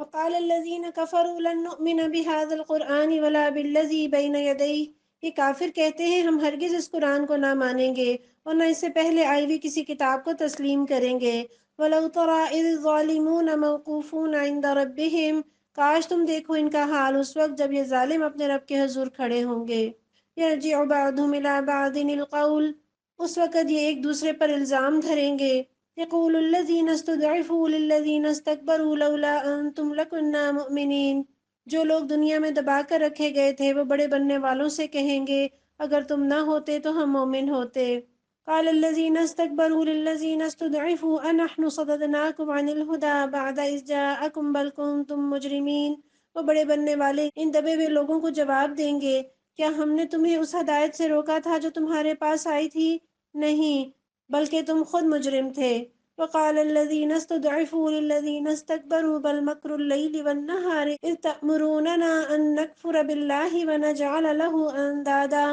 وقال الذين كفروا لن نؤمن بهذا القرآن ولا بالذي بين يديه، یہ کافر کہتے ہیں ہم ہرگز اس قرآن کو نہ مانیں گے اور نہ اس سے پہلے آئی ہوئی کسی کتاب کو تسلیم کریں گے۔ وَلَوْ تَرَىٰ إِذِ الظَّالِمُونَ مَوْقُوفُونَ عِندَ رَبِّهِمْ، کاش تم دیکھو ان کا حال اس وقت جب یہ ظالم اپنے رب کے حضور کھڑے ہوں گے۔ يَرْجِعُ بَعْضُهُمْ إِلَىٰ بَعْضٍ الْقَوْلَ، اس وقت یہ ایک دوسرے پر الزام دھریں گے۔ يقول الذين استضعفوا للذين استكبروا لولا انتم لكنا مؤمنين، جو لوگ دنیا میں دبا کر رکھے گئے تھے وہ بڑے بننے والوں سے کہیں گے اگر تم نہ ہوتے تو ہم مومن ہوتے۔ قال الذين استكبروا للذين استضعفوا انحن صددناكم عن الهدى بعد اذ جاءكم بل كنتم مجرمين، وہ بڑے بننے والے ان دبے ہوئے لوگوں کو جواب دیں گے کیا ہم نے تمہیں اس ہدایت سے روکا تھا جو تمہارے پاس آئی تھی؟ نہیں، بلکہ تم خود مجرم تھے۔ وقال الذين استضعفوا للذين استكبروا بل مكر الليل والنهار إذ تأمروننا أن نكفر بالله ونجعل له أندادا،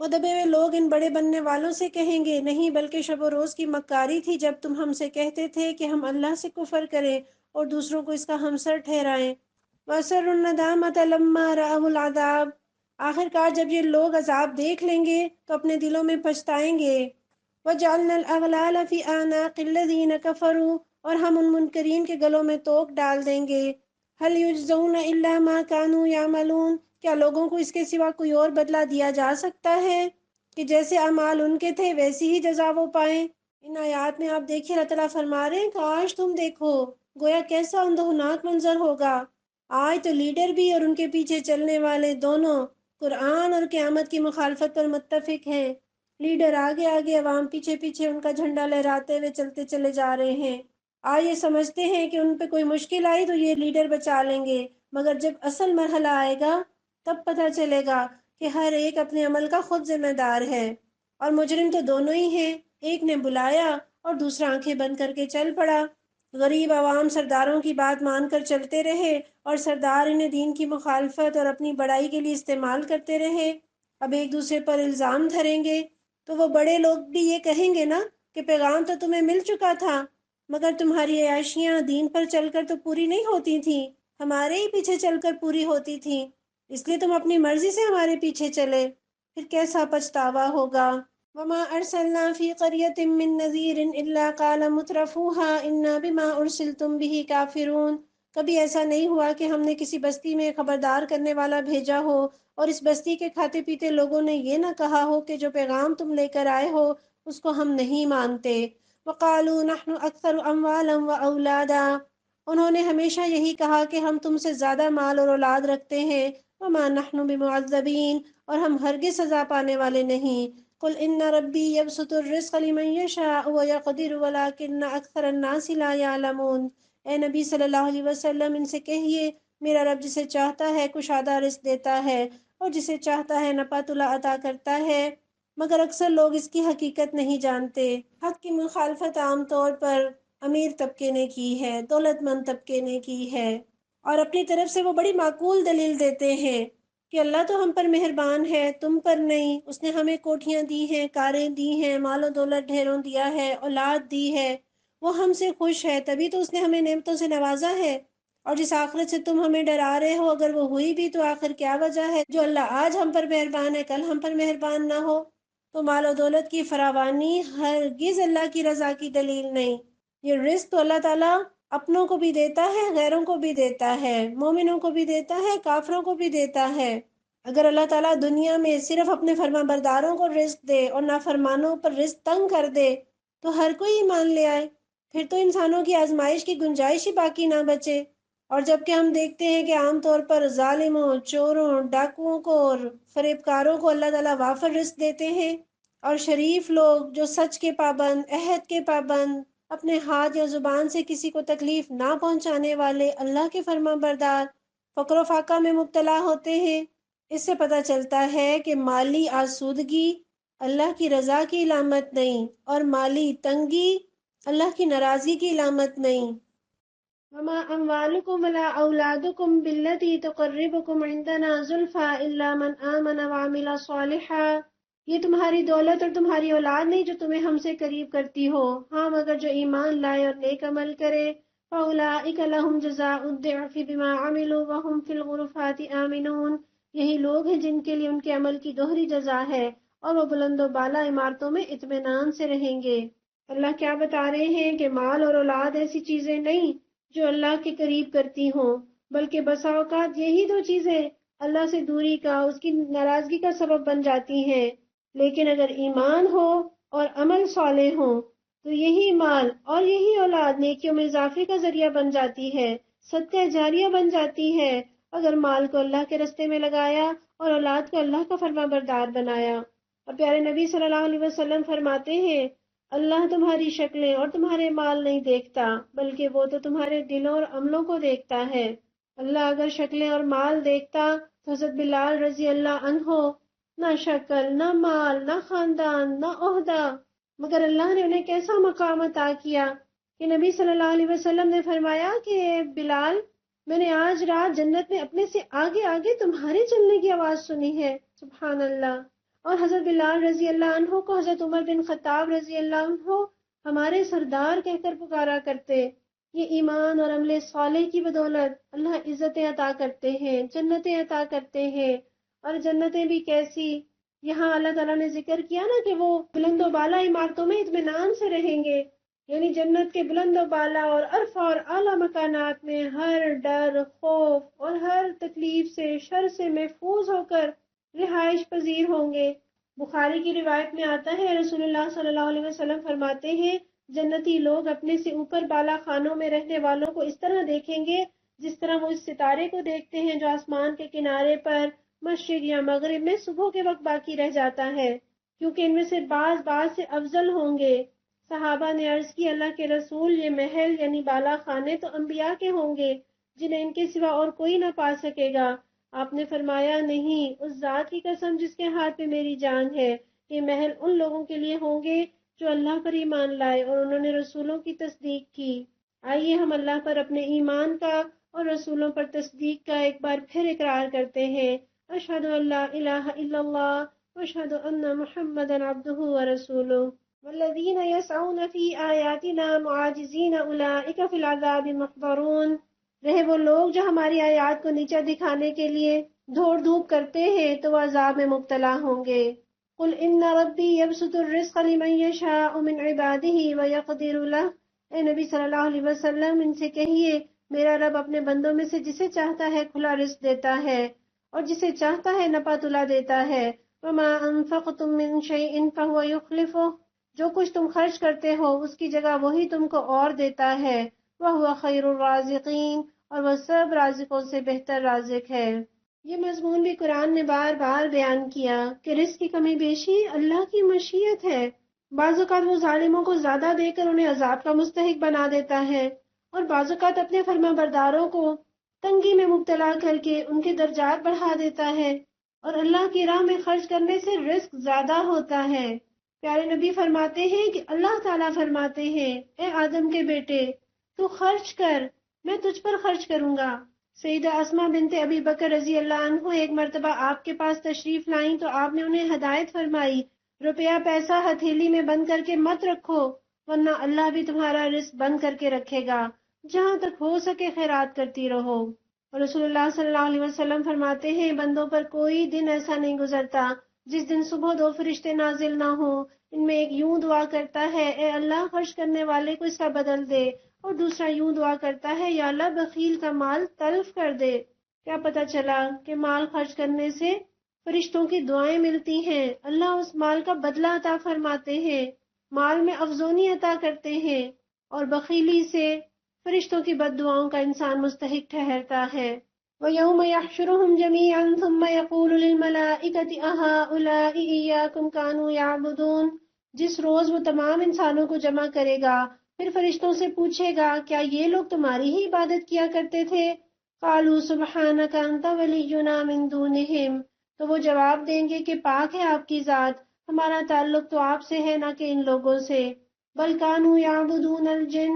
وہ دبے ہوئے لوگ ان بڑے بننے والوں سے کہیں گے نہیں بلکہ شب و روز کی مکاری تھی جب تم ہم سے کہتے تھے کہ ہم اللہ سے کفر کریں اور دوسروں کو اس کا ہمسر ٹھہرائیں۔ وَأَسَرُّوا النَّدَامَةَ لَمَّا رَأَوُا الْعَذَابَ، آخر کار جب یہ لوگ عذاب دیکھ لیں گے تو اپنے دلوں میں پچھتائیں گے۔ وَجَعَلْنَا الْأَغْلَالَ فِي أَعْنَاقِ الَّذِينَ كَفَرُوا، اور ہم ان منکرین کے گلوں میں توق ڈال دیں گے۔ هَلْ يُجْزَوْنَ إِلَّا مَا كَانُوا يَعْمَلُونَ، کیا لوگوں کو اس کے سوا کوئی اور بدلہ دیا جا سکتا ہے کہ جیسے اعمال ان کے تھے ویسی ہی جزا وہ پائیں۔ ان آیات میں آپ دیکھیں اللہ تعالیٰ فرما رہے ہیں کاش تم دیکھو گویا کیسا اندہناک منظر ہوگا۔ آج تو لیڈر بھی اور ان کے پیچھے چلنے والے دونوں قرآن اور قیامت کی مخالفت پر متفق ہیں۔ لیڈر آگے آگے، عوام پیچھے پیچھے ان کا جھنڈا لہراتے ہوئے چلتے چلے جا رہے ہیں۔ آج یہ سمجھتے ہیں کہ ان پہ کوئی مشکل آئی تو یہ لیڈر بچا لیں گے، مگر جب اصل مرحلہ آئے گا تب پتہ چلے گا کہ ہر ایک اپنے عمل کا خود ذمہ دار ہے، اور مجرم تو دونوں ہی ہیں، ایک نے بلایا اور دوسرا آنکھیں بند کر کے چل پڑا۔ غریب عوام سرداروں کی بات مان کر چلتے رہے اور سردار انہیں دین کی مخالفت اور اپنی بڑائی کے لیے استعمال کرتے رہے۔ اب ایک دوسرے پر الزام دھریں گے تو وہ بڑے لوگ بھی یہ کہیں گے نا کہ پیغام تو تمہیں مل چکا تھا مگر تمہاری عیاشیاں دین پر چل کر تو پوری نہیں ہوتی تھیں، ہمارے ہی پیچھے چل کر پوری ہوتی تھیں، اس لیے تم اپنی مرضی سے ہمارے پیچھے چلے، پھر کیسا پچھتاوا ہوگا۔ وما ارسلنا فی قریۃ من نذیر الا قال مترفوها انا بما ارسلتم به کافرون، کبھی ایسا نہیں ہوا کہ ہم نے کسی بستی میں خبردار کرنے والا بھیجا ہو اور اس بستی کے کھاتے پیتے لوگوں نے یہ نہ کہا ہو کہ جو پیغام تم لے کر آئے ہو اس کو ہم نہیں مانتے۔ وقالوا نحن اکثر اموالا واولادا، انہوں نے ہمیشہ یہی کہا کہ ہم تم سے زیادہ مال اور اولاد رکھتے ہیں۔ وما نحن بمعذبین، اور ہم ہرگز سزا پانے والے نہیں۔ قل ان ربی یبسط الرزق لمن یشاء ویقدر ولکن اکثر الناس لا یعلمون، اے نبی صلی اللہ علیہ وسلم ان سے کہیے میرا رب جسے چاہتا ہے کشادہ رزق دیتا ہے اور جسے چاہتا ہے نپا تلا عطا کرتا ہے، مگر اکثر لوگ اس کی حقیقت نہیں جانتے۔ حق کی مخالفت عام طور پر امیر طبقے نے کی ہے، دولت مند طبقے نے کی ہے، اور اپنی طرف سے وہ بڑی معقول دلیل دیتے ہیں کہ اللہ تو ہم پر مہربان ہے تم پر نہیں، اس نے ہمیں کوٹھیاں دی ہیں، کاریں دی ہیں، مال و دولت ڈھیروں دیا ہے، اولاد دی ہے، وہ ہم سے خوش ہے تبھی تو اس نے ہمیں نعمتوں سے نوازا ہے، اور جس آخرت سے تم ہمیں ڈرا رہے ہو اگر وہ ہوئی بھی تو آخر کیا وجہ ہے جو اللہ آج ہم پر مہربان ہے کل ہم پر مہربان نہ ہو۔ تو مال و دولت کی فراوانی ہرگز اللہ کی رضا کی دلیل نہیں، یہ رزق تو اللہ تعالیٰ اپنوں کو بھی دیتا ہے، غیروں کو بھی دیتا ہے، مومنوں کو بھی دیتا ہے، کافروں کو بھی دیتا ہے۔ اگر اللہ تعالیٰ دنیا میں صرف اپنے فرما برداروں کو رزق دے اور نافرمانوں پر رزق تنگ کر دے تو ہر کوئی ایمان لے آئے، پھر تو انسانوں کی آزمائش کی گنجائش ہی باقی نہ بچے۔ اور جب کہ ہم دیکھتے ہیں کہ عام طور پر ظالموں، چوروں، ڈاکوؤں کو اور فریب کاروں کو اللہ تعالیٰ وافر رزق دیتے ہیں، اور شریف لوگ جو سچ کے پابند، عہد کے پابند، اپنے ہاتھ یا زبان سے کسی کو تکلیف نہ پہنچانے والے اللہ کے فرما بردار فقر و فاقہ میں مبتلا ہوتے ہیں۔ اس سے پتہ چلتا ہے کہ مالی آسودگی اللہ کی رضا کی علامت نہیں اور مالی تنگی اللہ کی ناراضی کی علامت نہیں۔ وما اموالکم ولا اولادکم بالتي تقربکم عندنا زلفى الا من آمن وعمل صالحا، یہ تمہاری دولت اور تمہاری اولاد نہیں جو تمہیں ہم سے قریب کرتی ہو، ہاں مگر جو ایمان لائے اور نیک عمل کرے۔ فَأُولَٰئِكَ لَهُمْ جَزَاءُ الضِّعْفِ بِمَا عَمِلُوا وَهُمْ فِي الْغُرُفَاتِ آمِنُونَ۔ یہی لوگ ہیں جن کے لیے ان کے عمل کی دوہری جزا ہے اور وہ بلند و بالا عمارتوں میں اطمینان سے رہیں گے۔ اللہ کیا بتا رہے ہیں کہ مال اور اولاد ایسی چیزیں نہیں جو اللہ کے قریب کرتی ہوں، بلکہ بسا اوقات یہی دو چیزیں اللہ سے دوری کا، اس کی ناراضگی کا سبب بن جاتی ہیں۔ لیکن اگر ایمان ہو اور عمل صالح ہو تو یہی مال اور یہی اولاد نیکیوں میں اضافے کا ذریعہ بن جاتی ہے، صدقہ جاریہ بن جاتی ہے، اگر مال کو اللہ کے رستے میں لگایا اور اولاد کو اللہ کا فرما بردار بنایا۔ اور پیارے نبی صلی اللہ علیہ وسلم فرماتے ہیں اللہ تمہاری شکلیں اور تمہارے مال نہیں دیکھتا، بلکہ وہ تو تمہارے دلوں اور عملوں کو دیکھتا ہے۔ اللہ اگر شکلیں اور مال دیکھتا تو حضرت بلال رضی اللہ عنہ نہ شکل، نہ مال، نہ خاندان، نہ عہدہ، مگر اللہ نے انہیں کیسا مقام عطا کیا کہ نبی صلی اللہ علیہ وسلم نے فرمایا کہ بلال، میں نے آج رات جنت میں اپنے سے آگے آگے تمہارے چلنے کی آواز سنی ہے۔ سبحان اللہ۔ اور حضرت بلال رضی اللہ عنہ کو حضرت عمر بن خطاب رضی اللہ عنہ ہمارے سردار کہہ کر پکارا کرتے۔ یہ ایمان اور عمل صالح کی بدولت اللہ عزتیں عطا کرتے ہیں، جنتیں عطا کرتے ہیں، اور جنتیں بھی کیسی، یہاں اللہ تعالیٰ نے ذکر کیا نا کہ وہ بلند و بالا عمارتوں میں اطمینان سے رہیں گے، یعنی جنت کے بلند و بالا اور عرفہ اور اعلیٰ مکانات میں ہر ڈر، خوف اور ہر تکلیف سے، شر سے محفوظ ہو کر رہائش پذیر ہوں گے۔ بخاری کی روایت میں آتا ہے رسول اللہ صلی اللہ علیہ وسلم فرماتے ہیں جنتی لوگ اپنے سے اوپر بالا خانوں میں رہنے والوں کو اس طرح دیکھیں گے جس طرح وہ اس ستارے کو دیکھتے ہیں جو آسمان کے کنارے پر مشرق یا مغرب میں صبح کے وقت باقی رہ جاتا ہے، کیونکہ ان میں سے بعض سے افضل ہوں گے۔ صحابہ نے عرض کی اللہ کے رسول، یہ محل یعنی بالا خانے تو انبیاء کے ہوں گے جنہیں ان کے سوا اور کوئی نہ پا سکے گا۔ آپ نے فرمایا نہیں، اس ذات کی قسم جس کے ہاتھ میں میری جان ہے، یہ محل ان لوگوں کے لیے ہوں گے جو اللہ پر ایمان لائے اور انہوں نے رسولوں کی تصدیق کی۔ آئیے ہم اللہ پر اپنے ایمان کا اور رسولوں پر تصدیق کا ایک بار پھر اقرار کرتے ہیں۔ اشہد ان لا الہ الا اللہ واشہد ان محمدا عبدہ ورسولہ والذین یسعون فی آیاتنا معاجزین اولئک فی العذاب محضرون۔ رہے وہ لوگ جو ہماری آیات کو نیچا دکھانے کے لیے دھوڑ دھوپ کرتے ہیں تو وہ عذاب میں مبتلا ہوں گے۔ قل ان ربی یبسط الرزق لمن یشاء من عبادہ ویقدر لہ۔ اے نبی صلی اللہ علیہ وسلم، ان سے کہیے میرا رب اپنے بندوں میں سے جسے چاہتا ہے کھلا رزق دیتا ہے اور جسے چاہتا ہے نپا تلا دیتا ہے۔ وما انفقتم من شیء فہو یخلفہ۔ جو کچھ تم خرچ کرتے ہو اس کی جگہ وہی تم کو اور دیتا ہے۔ وہو خیر الرازقین، اور وہ سب رازقوں سے بہتر رازق ہے۔ یہ مضمون بھی قرآن نے بار بار بیان کیا کہ رزق کی کمی بیشی اللہ کی مشیت ہے۔ بعض اوقات وہ ظالموں کو زیادہ دے کر انہیں عذاب کا مستحق بنا دیتا ہے، اور بعض اوقات اپنے فرما برداروں کو تنگی میں مبتلا کر کے ان کے درجات بڑھا دیتا ہے، اور اللہ کی راہ میں خرچ کرنے سے رزق زیادہ ہوتا ہے۔ پیارے نبی فرماتے ہیں کہ اللہ تعالیٰ فرماتے ہیں اے آدم کے بیٹے، تو خرچ کر، میں تجھ پر خرچ کروں گا۔ سیدہ اسماء بنت ابی بکر رضی اللہ عنہ ایک مرتبہ آپ کے پاس تشریف لائیں تو آپ نے انہیں ہدایت فرمائی، روپیہ پیسہ ہتھیلی میں بند کر کے مت رکھو، ورنہ اللہ بھی تمہارا رزق بند کر کے رکھے گا، جہاں تک ہو سکے خیرات کرتی رہو۔ اور رسول اللہ صلی اللہ علیہ وسلم فرماتے ہیں بندوں پر کوئی دن ایسا نہیں گزرتا جس دن صبح دو فرشتے نازل نہ ہوں، ان میں ایک یوں دعا کرتا ہے اے اللہ خرچ کرنے والے کو اس کا بدل دے، اور دوسرا یوں دعا کرتا ہے یا اللہ بخیل کا مال تلف کر دے۔ کیا پتہ چلا کہ مال خرچ کرنے سے فرشتوں کی دعائیں ملتی ہیں، اللہ اس مال کا بدلہ عطا فرماتے ہیں، مال میں افزونی عطا کرتے ہیں، اور بخیلی سے فرشتوں کی بد دعاؤں کا انسان مستحق ٹھہرتا ہے۔ وَيَوْمَ يَحْشُرُهُمْ جَمِيعًا ثُمَّ يَقُولُ لِلْمَلَائِكَةِ أَهَٰؤُلَاءِ إِيَّاكُمْ كَانُوا يَعْبُدُونَ۔ جس روز وہ تمام انسانوں کو جمع کرے گا پھر فرشتوں سے پوچھے گا کیا یہ لوگ تمہاری ہی عبادت کیا کرتے تھے؟ قالوا سبحانک انت ولینا من دونہم۔ تو وہ جواب دیں گے کہ پاک ہے آپ کی ذات، ہمارا تعلق تو آپ سے ہے نہ کہ ان لوگوں سے۔ بل کانوا یعبدون الجن۔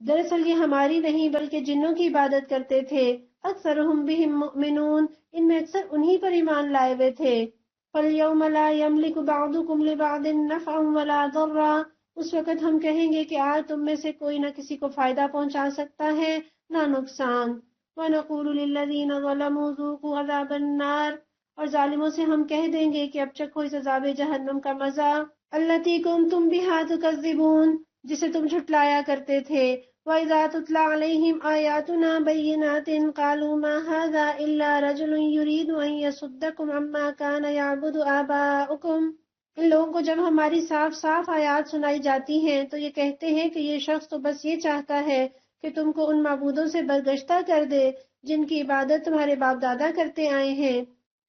دراصل یہ ہماری نہیں بلکہ جنوں کی عبادت کرتے تھے۔ اکثرهم بهم مؤمنون۔ ان میں اکثر انہی پر ایمان لائے ہوئے تھے۔ فَالْيَوْمَ لَا يَمْلِكُ بَعْضُكُمْ لِبَعْضٍ نَفْعًا وَلَا ضَرًّا۔ اس وقت ہم کہیں گے کہ آج تم میں سے کوئی نہ کسی کو فائدہ پہنچا سکتا ہے نہ نقصان۔ وَنَقُولُ لِلَّذِينَ ظَلَمُوا ذُوقُوا عَذَابَ النَّارِ، اور ظالموں سے ہم کہہ دیں گے کہ اب چکھو اس عذاب جہنم کا مزہ، الَّتِي كُنتُم بِهَا تُكَذِّبُونَ، جسے تم جھٹلایا کرتے تھے۔ وَإِذَا تُتْلَى عَلَيْهِمْ آيَاتُنَا بَيِّنَاتٍ قَالُوا مَا هَذَا إِلَّا رَجُلٌ يُرِيدُ أَن يَصُدَّكُمْ عَمَّا كَانَ يَعْبُدُ آبَاؤُكُمْ، ان لوگوں کو جب ہماری صاف صاف آیات سنائی جاتی ہیں تو یہ کہتے ہیں کہ یہ شخص تو بس یہ چاہتا ہے کہ تم کو ان معبودوں سے برگشتہ کر دے جن کی عبادت تمہارے باپ دادا کرتے آئے ہیں۔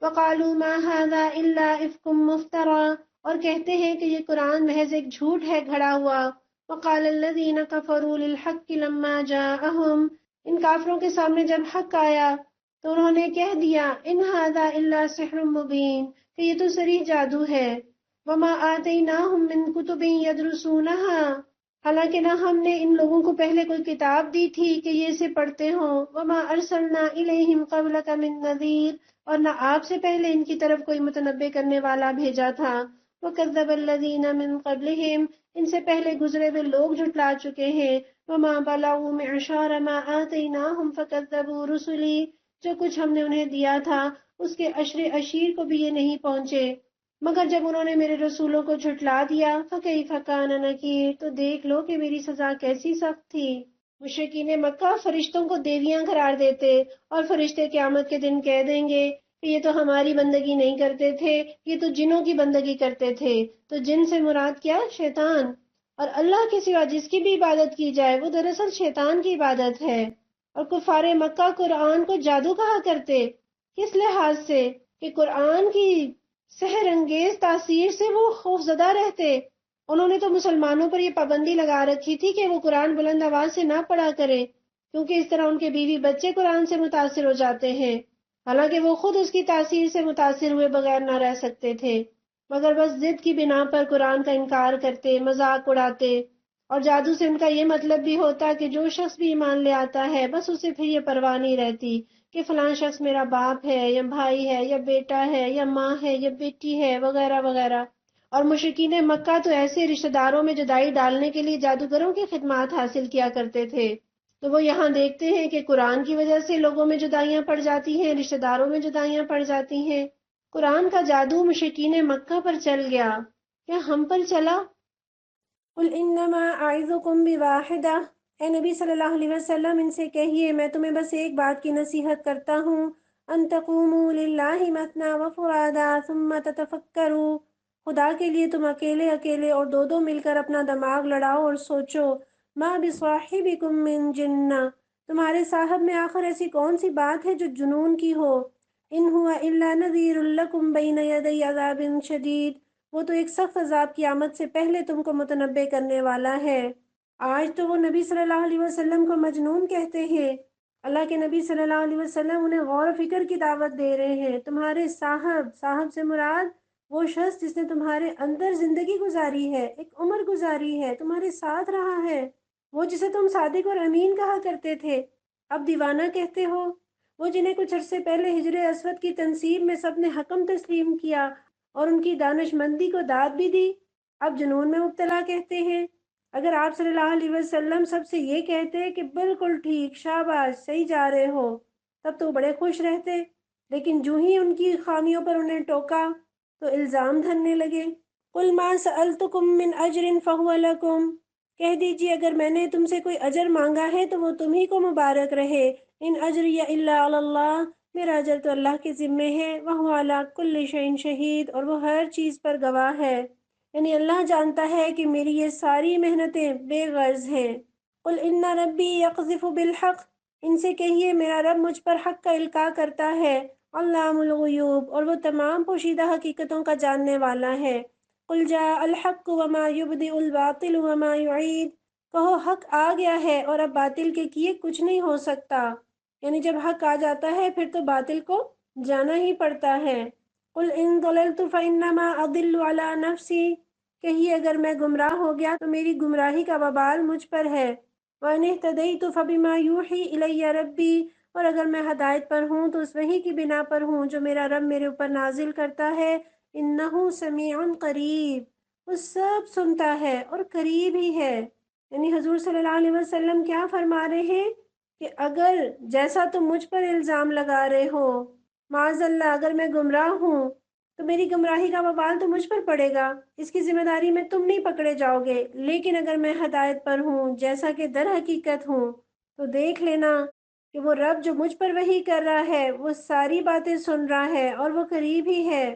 وَقَالُوا مَا هَذَا إِلَّا إِفْكٌ مُفْتَرًى، اور کہتے ہیں کہ یہ قرآن محض ایک جھوٹ ہے گھڑا ہوا۔ وَقَالَ الَّذِينَ كَفَرُوا لِلْحَقِّ لَمَّا جَاءَهُمْ، ان کافروں کے سامنے جب حق آیا تو انہوں نے کہہ دیا إِنْ هَذَا إِلَّا سِحْرٌ مُبِينٌ، کہ یہ تو صریح جادو ہے۔ وَمَا آتَيْنَاهُمْ مِنْ كُتُبٍ يَدْرُسُونَهَا، حالانکہ نہ ہم نے ان لوگوں کو پہلے کوئی کتاب دی تھی کہ یہ اسے پڑھتے ہوں۔ وَمَا أَرْسَلْنَا إِلَيْهِمْ قَبْلَكَ مِن نَذِيرٍ، اور نہ آپ سے پہلے ان کی طرف کوئی متنبع کرنے والا بھیجا تھا۔ وَكَذَّبَ الَّذِينَ مِن قَبْلِهِمْ، ان سے پہلے گزرے ہوئے لوگ جھٹلا چکے ہیں۔ وَمَا بَلَغُوا مِعْشَارَ مَا آتَيْنَاهُمْ فَكَذَّبُوا رُسُلِي، جو کچھ ہم نے انہیں دیا تھا اس کے عشر اشیر کو بھی یہ نہیں پہنچے، مگر جب انہوں نے میرے رسولوں کو جھٹلا دیا، فَكَيْفَ كَانَ نَكِيرِ، تو دیکھ لو کہ میری سزا کیسی سخت تھی۔ مشرکین مکہ فرشتوں کو دیویاں قرار دیتے اور فرشتے قیامت کے دن کہہ دیں گے کہ یہ تو ہماری بندگی نہیں کرتے تھے، یہ تو جنوں کی بندگی کرتے تھے۔ تو جن سے مراد کیا؟ شیطان، اور اللہ کے سوا جس کی بھی عبادت کی جائے وہ دراصل شیطان کی عبادت ہے۔ اور کفار مکہ قرآن کو جادو کہا کرتے، کس لحاظ سے؟ کہ قرآن کی سحر انگیز تاثیر سے وہ خوف زدہ رہتے۔ انہوں نے تو مسلمانوں پر یہ پابندی لگا رکھی تھی کہ وہ قرآن بلند آواز سے نہ پڑھا کریں، کیونکہ اس طرح ان کے بیوی بچے قرآن سے متاثر ہو جاتے ہیں، حالانکہ وہ خود اس کی تاثیر سے متاثر ہوئے بغیر نہ رہ سکتے تھے، مگر بس ضد کی بنا پر قرآن کا انکار کرتے، مذاق اڑاتے۔ اور جادو سے ان کا یہ مطلب بھی ہوتا کہ جو شخص بھی ایمان لے آتا ہے بس اسے پھر یہ پرواہ نہیں رہتی کہ فلاں شخص میرا باپ ہے یا بھائی ہے یا بیٹا ہے یا ماں ہے یا بیٹی ہے وغیرہ وغیرہ۔ اور مشرکین مکہ تو ایسے رشتہ داروں میں جدائی ڈالنے کے لیے جادوگروں کی خدمات حاصل کیا کرتے تھے۔ تو وہ یہاں دیکھتے ہیں کہ قرآن کی وجہ سے لوگوں میں جدائیاں پڑ جاتی ہیں، رشتہ داروں میں جدائیاں پڑ جاتی ہیں۔ قرآن کا جادو مشرکین مکہ پر چل گیا، کیا ہم پر چلا؟ قُلْ إِنَّمَا أَعِظُكُمْ بِوَاحِدَةٍ، اے نبی صلی اللہ علیہ وسلم ان سے کہیے میں تمہیں بس ایک بات کی نصیحت کرتا ہوں، أَن تَقُومُوا لِلَّهِ مَثْنَىٰ وَفُرَادَىٰ ثُمَّ تَتَفَكَّرُوا، خدا کے لیے تم اکیلے اکیلے اور دو دو مل کر اپنا دماغ لڑاؤ اور سوچو، مَا بِصَاحِبِكُم مِّن جِنَّةٍ، تمہارے صاحب میں آخر ایسی کون سی بات ہے جو جنون کی ہو، إِنْ هُوَ إِلَّا نَذِيرٌ لَكُمْ بَيْنَ يَدَيْ عَذَابٍ شَدِيدٍ، وہ تو ایک سخت عذاب کی آمد سے پہلے تم کو متنبع کرنے والا ہے۔ آج تو وہ نبی صلی اللہ علیہ وسلم کو مجنون کہتے ہیں، اللہ کے نبی صلی اللہ علیہ وسلم انہیں غور و فکر کی دعوت دے رہے ہیں۔ تمہارے صاحب سے مراد وہ شخص جس نے تمہارے اندر زندگی گزاری ہے، ایک عمر گزاری ہے، تمہارے ساتھ رہا ہے، وہ جسے تم صادق اور امین کہا کرتے تھے اب دیوانہ کہتے ہو، وہ جنہیں کچھ عرصے پہلے ہجر اسود کی تنصیب میں سب نے حکم تسلیم کیا اور ان کی دانش مندی کو داد بھی دی، اب جنون میں مبتلا کہتے ہیں۔ اگر آپ صلی اللہ علیہ وسلم سب سے یہ کہتے کہ بالکل ٹھیک، شاباش، صحیح جا رہے ہو، تب تو بڑے خوش رہتے، لیکن جو ہی ان کی خامیوں پر انہیں ٹوکا تو الزام دھرنے لگے۔ قُلْ مَا سَأَلْتُكُم مِّنْ أَجْرٍ فَهُوَ لَكُمْ، کہہ دیجئے اگر میں نے تم سے کوئی اجر مانگا ہے تو وہ تمہیں کو مبارک رہے، ان اجریہ الا علی اللہ، میرا اجر تو اللہ کے ذمے ہے، وَهُوَ عَلَىٰ كُلِّ شَيْءٍ شَهِيدٌ، اور وہ ہر چیز پر گواہ ہے، یعنی اللہ جانتا ہے کہ میری یہ ساری محنتیں بے غرض ہیں۔ قُلْ إِنَّ رَبِّي يَقْذِفُ بِالْحَقِّ، ان سے کہیے میرا رب مجھ پر حق کا القاء کرتا ہے، علام الغیوب، اور وہ تمام پوشیدہ حقیقتوں کا جاننے والا ہے۔ قُلْ جَاءَ الْحَقُّ وَمَا يُبْدِئُ الْبَاطِلُ وَمَا يُعِيدُ، کہو حق آ گیا ہے اور اب باطل کے کیے کچھ نہیں ہو سکتا، یعنی جب حق آ جاتا ہے پھر تو باطل کو جانا ہی پڑتا ہے۔ قُلْ إِن ضَلَلْتُ فَإِنَّمَا أَضِلُّ عَلَىٰ نَفْسِي، کہیے اگر میں گمراہ ہو گیا تو میری گمراہی کا وبال مجھ پر ہے۔ وَإِنِ اهْتَدَيْتُ فَبِمَا يُوحِي إِلَيَّ رَبِّي، اور اگر میں ہدایت پر ہوں تو اس وحی کی بنا پر ہوں جو میرا رب میرے اوپر نازل کرتا ہے، إِنَّهُ سَمِيعٌ قریب، وہ سب سنتا ہے اور قریب ہی ہے۔ یعنی حضور صلی اللہ علیہ وسلم کیا فرما رہے ہیں کہ اگر جیسا تم مجھ پر الزام لگا رہے ہو، معاذ اللہ اگر میں گمراہ ہوں تو میری گمراہی کا وبال تو مجھ پر پڑے گا، اس کی ذمہ داری میں تم نہیں پکڑے جاؤ گے، لیکن اگر میں ہدایت پر ہوں جیسا کہ در حقیقت ہوں تو دیکھ لینا کہ وہ رب جو مجھ پر وحی کر رہا ہے وہ ساری باتیں سن رہا ہے اور وہ قریب ہی ہے۔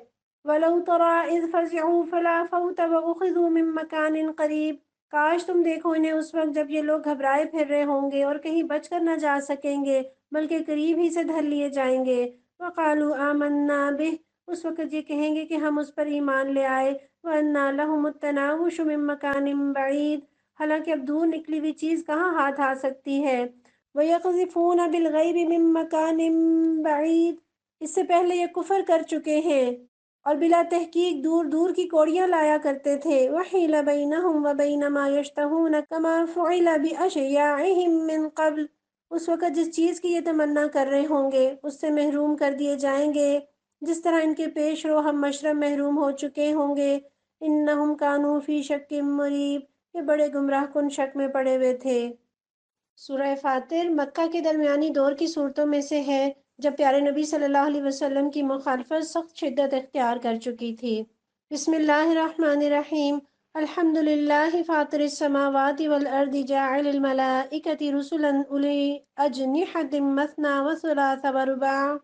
وَلَوْ تَرَىٰ إِذْ فَزِعُوا فَلَا فَوْتَ وَأُخِذُوا مِن مَّكَانٍ قَرِيبٍ، کاش تم دیکھو انہیں اس وقت جب یہ لوگ گھبرائے پھر رہے ہوں گے اور کہیں بچ کر نہ جا سکیں گے بلکہ قریب ہی سے دھر لیے جائیں گے۔ وَقَالُوا آمَنَّا بِهِ، اس وقت یہ کہیں گے کہ ہم اس پر ایمان لے آئے۔ وَأَنَّىٰ لَهُمُ التَّنَاوُشُ مِن مَّكَانٍ بَعِيدٍ، حالانکہ اب دور نکلی ہوئی چیز کہاں ہاتھ آ سکتی ہے۔ وَيَقْذِفُونَ بِالْغَيْبِ مِن مَّكَانٍ بَعِيدٍ، اس سے پہلے یہ کفر کر چکے ہیں اور بلا تحقیق دور دور کی کوڑیاں لایا کرتے تھے۔ وَحِيلَ بَيْنَهُمْ وَبَيْنَ مَا يَشْتَهُونَ كَمَا فُعِلَ بِأَشْيَاعِهِم مِّن قَبْلُ، اس وقت جس چیز کی یہ تمنا کر رہے ہوں گے اس سے محروم کر دیے جائیں گے جس طرح ان کے پیش رو ہم مشرب محروم ہو چکے ہوں گے۔ إِنَّهُمْ كَانُوا فِي شَكٍّ مُّرِيبٍ، یہ بڑے گمراہ کن شک میں پڑے ہوئے تھے۔ سورہ فاتر مکہ کے درمیانی دور کی صورتوں میں سے ہے جب پیارے نبی صلی اللہ علیہ وسلم کی مخالفت سخت شدت اختیار کر چکی تھی۔ بسم اللہ الرحمن الرحیم۔ الحمد للہ فاطر السماوات والارض جاعل الملائکۃ رسلا اولی اجنحۃ مثنی وثلاث ورباع،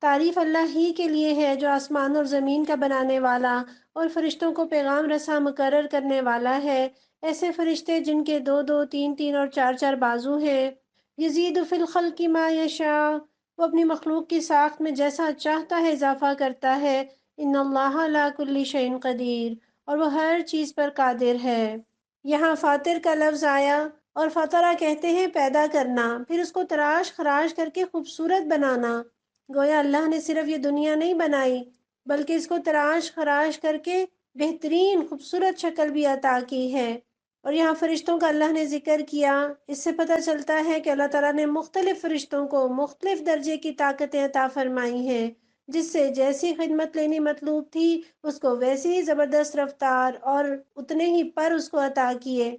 تعریف اللہ ہی کے لیے ہے جو آسمان اور زمین کا بنانے والا اور فرشتوں کو پیغام رساں مقرر کرنے والا ہے، ایسے فرشتے جن کے دو دو تین تین اور چار چار بازو ہیں۔ یزید فی الخلق ما یشاء، وہ اپنی مخلوق کی ساخت میں جیسا چاہتا ہے اضافہ کرتا ہے۔ ان اللہ علی کل شیء قدیر، اور وہ ہر چیز پر قادر ہے۔ یہاں فاتر کا لفظ آیا اور فطرہ کہتے ہیں پیدا کرنا، پھر اس کو تراش خراش کر کے خوبصورت بنانا۔ گویا اللہ نے صرف یہ دنیا نہیں بنائی بلکہ اس کو تراش خراش کر کے بہترین خوبصورت شکل بھی عطا کی ہے۔ اور یہاں فرشتوں کا اللہ نے ذکر کیا، اس سے پتہ چلتا ہے کہ اللہ تعالیٰ نے مختلف فرشتوں کو مختلف درجے کی طاقتیں عطا فرمائی ہیں، جس سے جیسی خدمت لینی مطلوب تھی اس کو ویسی ہی زبردست رفتار اور اتنے ہی پر اس کو عطا کیے۔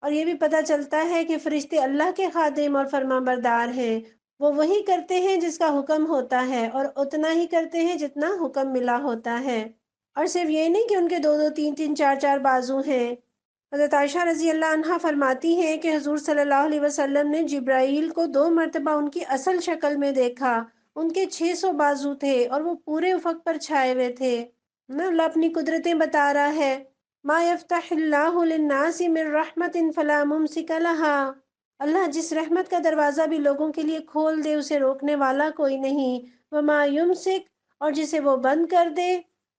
اور یہ بھی پتہ چلتا ہے کہ فرشتے اللہ کے خادم اور فرما بردار ہیں، وہ وہی کرتے ہیں جس کا حکم ہوتا ہے اور اتنا ہی کرتے ہیں جتنا حکم ملا ہوتا ہے۔ اور صرف یہ نہیں کہ ان کے دو دو تین تین چار چار بازو ہیں۔ حضرت عائشہ رضی اللہ عنہا فرماتی ہیں کہ حضور صلی اللہ علیہ وسلم نے جبرائیل کو 2 مرتبہ ان کی اصل شکل میں دیکھا، ان کے 600 بازو تھے اور وہ پورے افق پر چھائے ہوئے تھے۔ نا اللہ اپنی قدرتیں بتا رہا ہے۔ ما یفتح اللہ للناس من رحمت فلا ممسک لها، اللہ جس رحمت کا دروازہ بھی لوگوں کے لیے کھول دے اسے روکنے والا کوئی نہیں۔ وما یمسک، اور جسے وہ بند کر دے،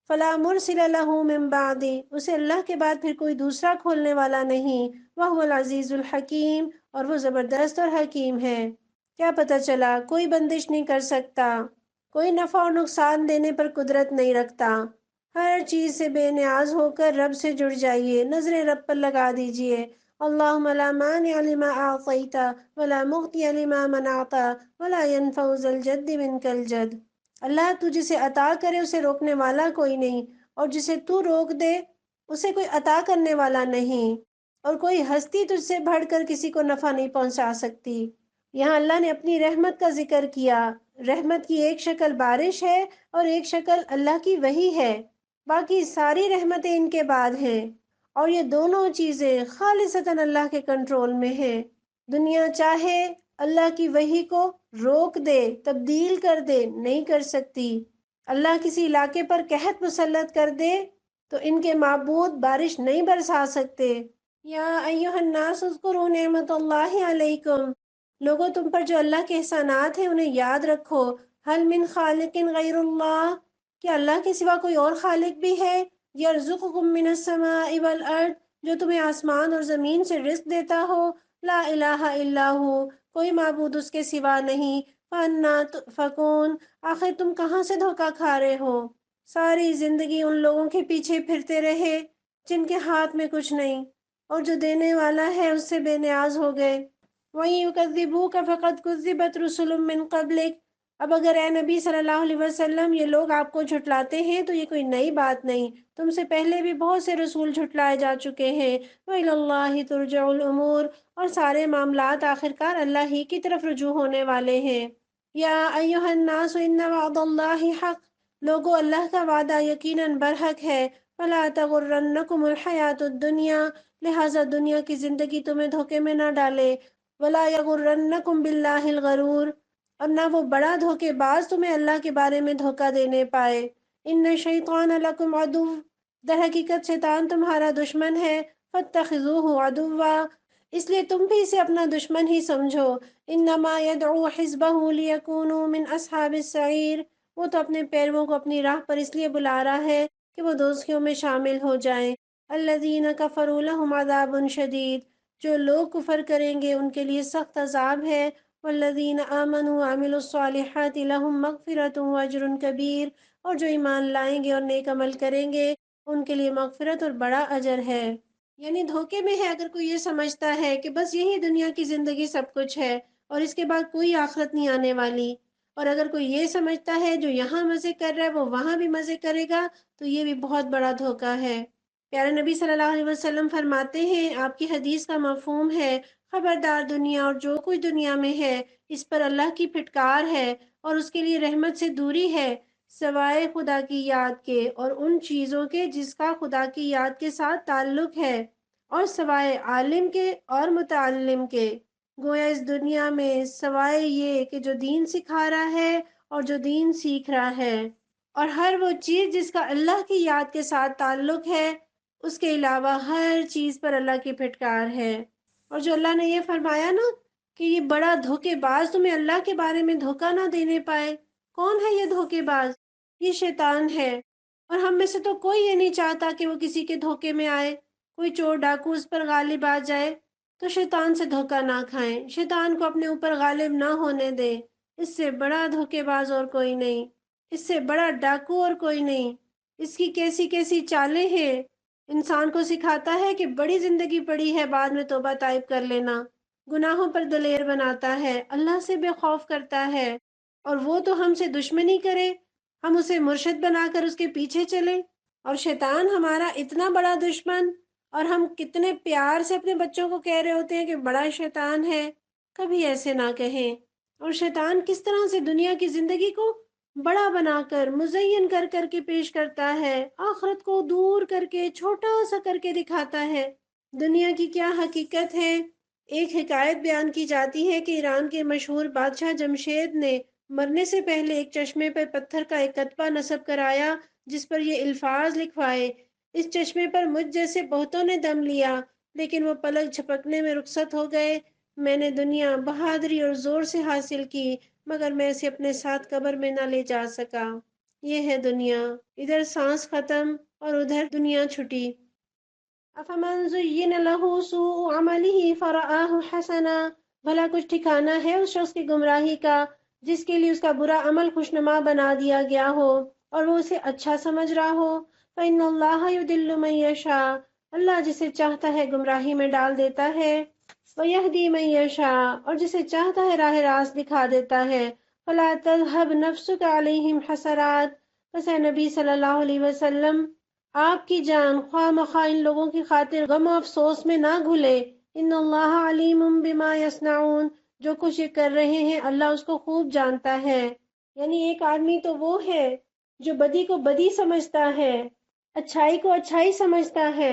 فلا مرسل له من بعدی، اسے اللہ کے بعد پھر کوئی دوسرا کھولنے والا نہیں۔ وهو العزیز الحکیم، اور وہ زبردست اور حکیم ہے۔ کیا پتہ چلا کوئی بندش نہیں کر سکتا، کوئی نفع اور نقصان دینے پر قدرت نہیں رکھتا، ہر چیز سے بے نیاز ہو کر رب سے جڑ جائیے، نظر رب پر لگا دیجئے۔ اللہم لا مانع لما اعطیت ولا معطی لما منعت ولا ينفع ذا الجد منک الجد، اللہ تو جسے عطا کرے اسے روکنے والا کوئی نہیں، اور جسے تو روک دے اسے کوئی عطا کرنے والا نہیں، اور کوئی ہستی تجھ سے بڑھ کر کسی کو نفع نہیں پہنچا سکتی۔ یہاں اللہ نے اپنی رحمت کا ذکر کیا۔ رحمت کی ایک شکل بارش ہے اور ایک شکل اللہ کی وحی ہے، باقی ساری رحمتیں ان کے بعد ہیں، اور یہ دونوں چیزیں خالصتاً اللہ کے کنٹرول میں ہیں۔ دنیا چاہے اللہ کی وحی کو روک دے، تبدیل کر دے، نہیں کر سکتی۔ اللہ کسی علاقے پر قحط مسلط کر دے تو ان کے معبود بارش نہیں برسا سکتے۔ یا ایہا الناس اذکروا نعمت اللہ علیکم، لوگوں تم پر جو اللہ کے احسانات ہیں انہیں یاد رکھو۔ هل من خالق غیر اللہ، کیا اللہ کے سوا کوئی اور خالق بھی ہے؟ یرزقکم من السماء والارض، جو تمہیں آسمان اور زمین سے رزق دیتا ہو۔ لا الہ الا ہو، کوئی معبود اس کے سوا نہیں۔ فانا تؤفکون، آخر تم کہاں سے دھوکہ کھا رہے ہو؟ ساری زندگی ان لوگوں کے پیچھے پھرتے رہے جن کے ہاتھ میں کچھ نہیں، اور جو دینے والا ہے اس سے بے نیاز ہو گئے۔ وَإِن يُكَذِّبُوكَ فَقَدْ كُذِّبَتْ رُسُلٌ مِّن قَبْلِكَ، اب اگر اے نبی صلی اللہ علیہ وسلم یہ لوگ آپ کو جھٹلاتے ہیں تو یہ کوئی نئی بات نہیں، تم سے پہلے بھی بہت سے رسول جھٹلائے جا چکے ہیں۔ وَإِلَى اللَّهِ تُرْجَعُ الْأُمُورُ، اور سارے معاملات آخرکار اللہ ہی کی طرف رجوع ہونے والے ہیں۔ یا ایھا الناس ان وعد اللہ حق، لوگو اللہ کا وعدہ یقیناً برحق ہے۔ فلا تغرنکم الحیات الدنیا، لہذا دنیا کی زندگی تمہیں دھوکے میں نہ ڈالے۔ ولا یغرنکم باللہ الغرور، اور نہ وہ بڑا دھوکے باز تمہیں اللہ کے بارے میں دھوکہ دینے پائے۔ ان الشیطان لکم عدو، در حقیقت شیطان تمہارا دشمن ہے۔ فاتخذوہ عدوا، اس لیے تم بھی اسے اپنا دشمن ہی سمجھو۔ انما یدعو حزبہ لیکونوا من اصحاب السعیر، وہ تو اپنے پیرووں کو اپنی راہ پر اس لیے بلا رہا ہے کہ وہ دوزخیوں میں شامل ہو جائیں۔ الذین کفروا لہم عذاب شدید، جو لوگ کفر کریں گے ان کے لیے سخت عذاب ہے۔ والذین آمنوا وعملوا الصالحات لہم مغفرۃ واجر کبیر، اور جو ایمان لائیں گے اور نیک عمل کریں گے ان کے لیے مغفرت اور بڑا اجر ہے۔ یعنی دھوکے میں ہے اگر کوئی یہ سمجھتا ہے کہ بس یہی دنیا کی زندگی سب کچھ ہے اور اس کے بعد کوئی آخرت نہیں آنے والی، اور اگر کوئی یہ سمجھتا ہے جو یہاں مزے کر رہا ہے وہ وہاں بھی مزے کرے گا، تو یہ بھی بہت بڑا دھوکہ ہے۔ پیارے نبی صلی اللہ علیہ وسلم فرماتے ہیں، آپ کی حدیث کا مفہوم ہے، خبردار دنیا اور جو کچھ دنیا میں ہے اس پر اللہ کی پھٹکار ہے اور اس کے لیے رحمت سے دوری ہے، سوائے خدا کی یاد کے اور ان چیزوں کے جس کا خدا کی یاد کے ساتھ تعلق ہے، اور سوائے عالم کے اور متعلم کے۔ گویا اس دنیا میں سوائے یہ کہ جو دین سکھا رہا ہے اور جو دین سیکھ رہا ہے، اور ہر وہ چیز جس کا اللہ کی یاد کے ساتھ تعلق ہے، اس کے علاوہ ہر چیز پر اللہ کی پھٹکار ہے۔ اور جو اللہ نے یہ فرمایا نا کہ یہ بڑا دھوکے باز تمہیں اللہ کے بارے میں دھوکہ نہ دینے پائے، کون ہے یہ دھوکے باز؟ یہ شیطان ہے۔ اور ہم میں سے تو کوئی یہ نہیں چاہتا کہ وہ کسی کے دھوکے میں آئے، کوئی چور ڈاکو اس پر غالب آ جائے تو شیطان سے دھوکہ نہ کھائیں، شیطان کو اپنے اوپر غالب نہ ہونے دیں۔ اس سے بڑا دھوکے باز اور کوئی نہیں، اس سے بڑا ڈاکو اور کوئی نہیں۔ اس کی کیسی کیسی چالیں ہیں، انسان کو سکھاتا ہے کہ بڑی زندگی پڑی ہے، بعد میں توبہ طائب کر لینا، گناہوں پر دلیر بناتا ہے، اللہ سے بے خوف کرتا ہے، اور وہ تو ہم سے دشمنی کرے، ہم اسے مرشد بنا کر اس کے پیچھے چلیں۔ اور شیطان ہمارا اتنا بڑا دشمن، اور ہم کتنے پیار سے اپنے بچوں کو کہہ رہے ہوتے ہیں کہ بڑا شیطان ہے، کبھی ایسے نہ کہیں۔ اور شیطان کس طرح سے دنیا کی زندگی کو بڑا بنا کر مزین کر کر کے پیش کرتا ہے، آخرت کو دور کر کے چھوٹا سا کر کے دکھاتا ہے۔ دنیا کی کیا حقیقت ہے؟ ایک حکایت بیان کی جاتی ہے کہ ایران کے مشہور بادشاہ جمشید نے مرنے سے پہلے ایک چشمے پر پتھر کا ایک قطبہ نصب کرایا جس پر یہ الفاظ لکھوائے، اس چشمے پر مجھ جیسے بہتوں نے دم لیا لیکن وہ پلک جھپکنے میں رخصت ہو گئے۔ میں نے دنیا بہادری اور زور سے حاصل کی مگر میں اسے اپنے ساتھ قبر میں نہ لے جا سکا۔ یہ ہے دنیا، ادھر سانس ختم اور ادھر دنیا چھٹی۔ افمن زین له سوء عمله فرآہ حسنا، بھلا کچھ ٹھکانہ ہے اس شخص کی گمراہی کا جس کے لیے اس کا برا عمل خوشنما بنا دیا گیا ہو اور وہ اسے اچھا سمجھ رہا ہو۔ فإن اللہ یضل من یشاء، اللہ جسے چاہتا ہے گمراہی میں ڈال دیتا ہے، ویہدی من یشاء، اور جسے چاہتا ہے راہ راست دکھا دیتا ہے۔ فلا تذهب نفسك علیہم حسرات، بس اے نبی صلی اللہ علیہ وسلم آپ کی جان خواہ مخواہ ان لوگوں کی خاطر غم و افسوس میں نہ گھلے۔ ان اللہ علیم بما یصنعون، جو کچھ یہ کر رہے ہیں اللہ اس کو خوب جانتا ہے۔ یعنی ایک آدمی تو وہ ہے جو بدی کو بدی سمجھتا ہے، اچھائی کو اچھائی سمجھتا ہے،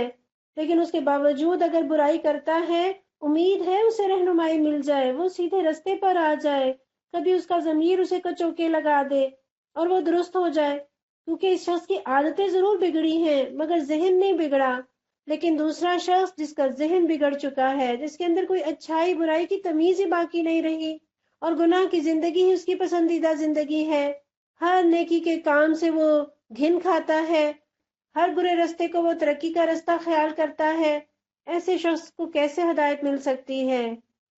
لیکن اس کے باوجود اگر برائی کرتا ہے امید ہے اسے رہنمائی مل جائے، وہ سیدھے رستے پر آ جائے، کبھی اس کا ضمیر اسے کچوکے لگا دے اور وہ درست ہو جائے، کیونکہ اس شخص کی عادتیں ضرور بگڑی ہیں مگر ذہن نہیں بگڑا۔ لیکن دوسرا شخص جس کا ذہن بگڑ چکا ہے، جس کے اندر کوئی اچھائی برائی کی تمیز ہی باقی نہیں رہی اور گناہ کی زندگی ہی اس کی پسندیدہ زندگی ہے، ہر نیکی کے کام سے وہ گھن کھاتا ہے، ہر برے رستے کو وہ ترقی کا رستہ خیال کرتا ہے، ایسے شخص کو کیسے ہدایت مل سکتی ہے؟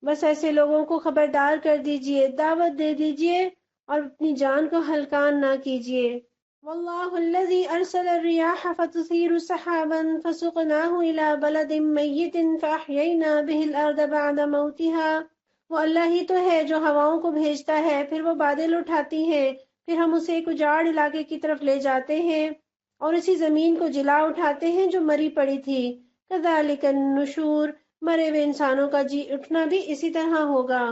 بس ایسے لوگوں کو خبردار کر دیجئے، دعوت دے دیجئے اور اپنی جان کو ہلکان نہ کیجئے۔ واللہ الذی ارسل الرياح فتثير سحابا فسقناه الى بلد میت فاحیینا به الارض بعد موتها وہ اللہ ہی تو ہے جو ہواؤں کو بھیجتا ہے، پھر وہ بادل اٹھاتی ہیں، پھر ہم اسے ایک اجاڑ علاقے کی طرف لے جاتے ہیں اور اسی زمین کو جلا اٹھاتے ہیں جو مری پڑی تھی۔ کذالک النشور، مرے ہوئے انسانوں کا جی اٹھنا بھی اسی طرح ہوگا۔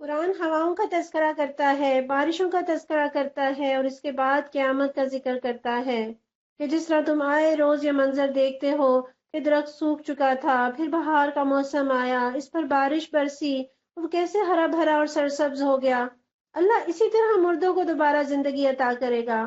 قرآن ہواؤں کا تذکرہ کرتا ہے، بارشوں کا تذکرہ کرتا ہے اور اس کے بعد قیامت کا ذکر کرتا ہے کہ جس طرح تم آئے روز یہ منظر دیکھتے ہو کہ درخت سوکھ چکا تھا، پھر بہار کا موسم آیا، اس پر بارش برسی، وہ کیسے ہرا بھرا اور سرسبز ہو گیا۔ اللہ اسی طرح مردوں کو دوبارہ زندگی عطا کرے گا۔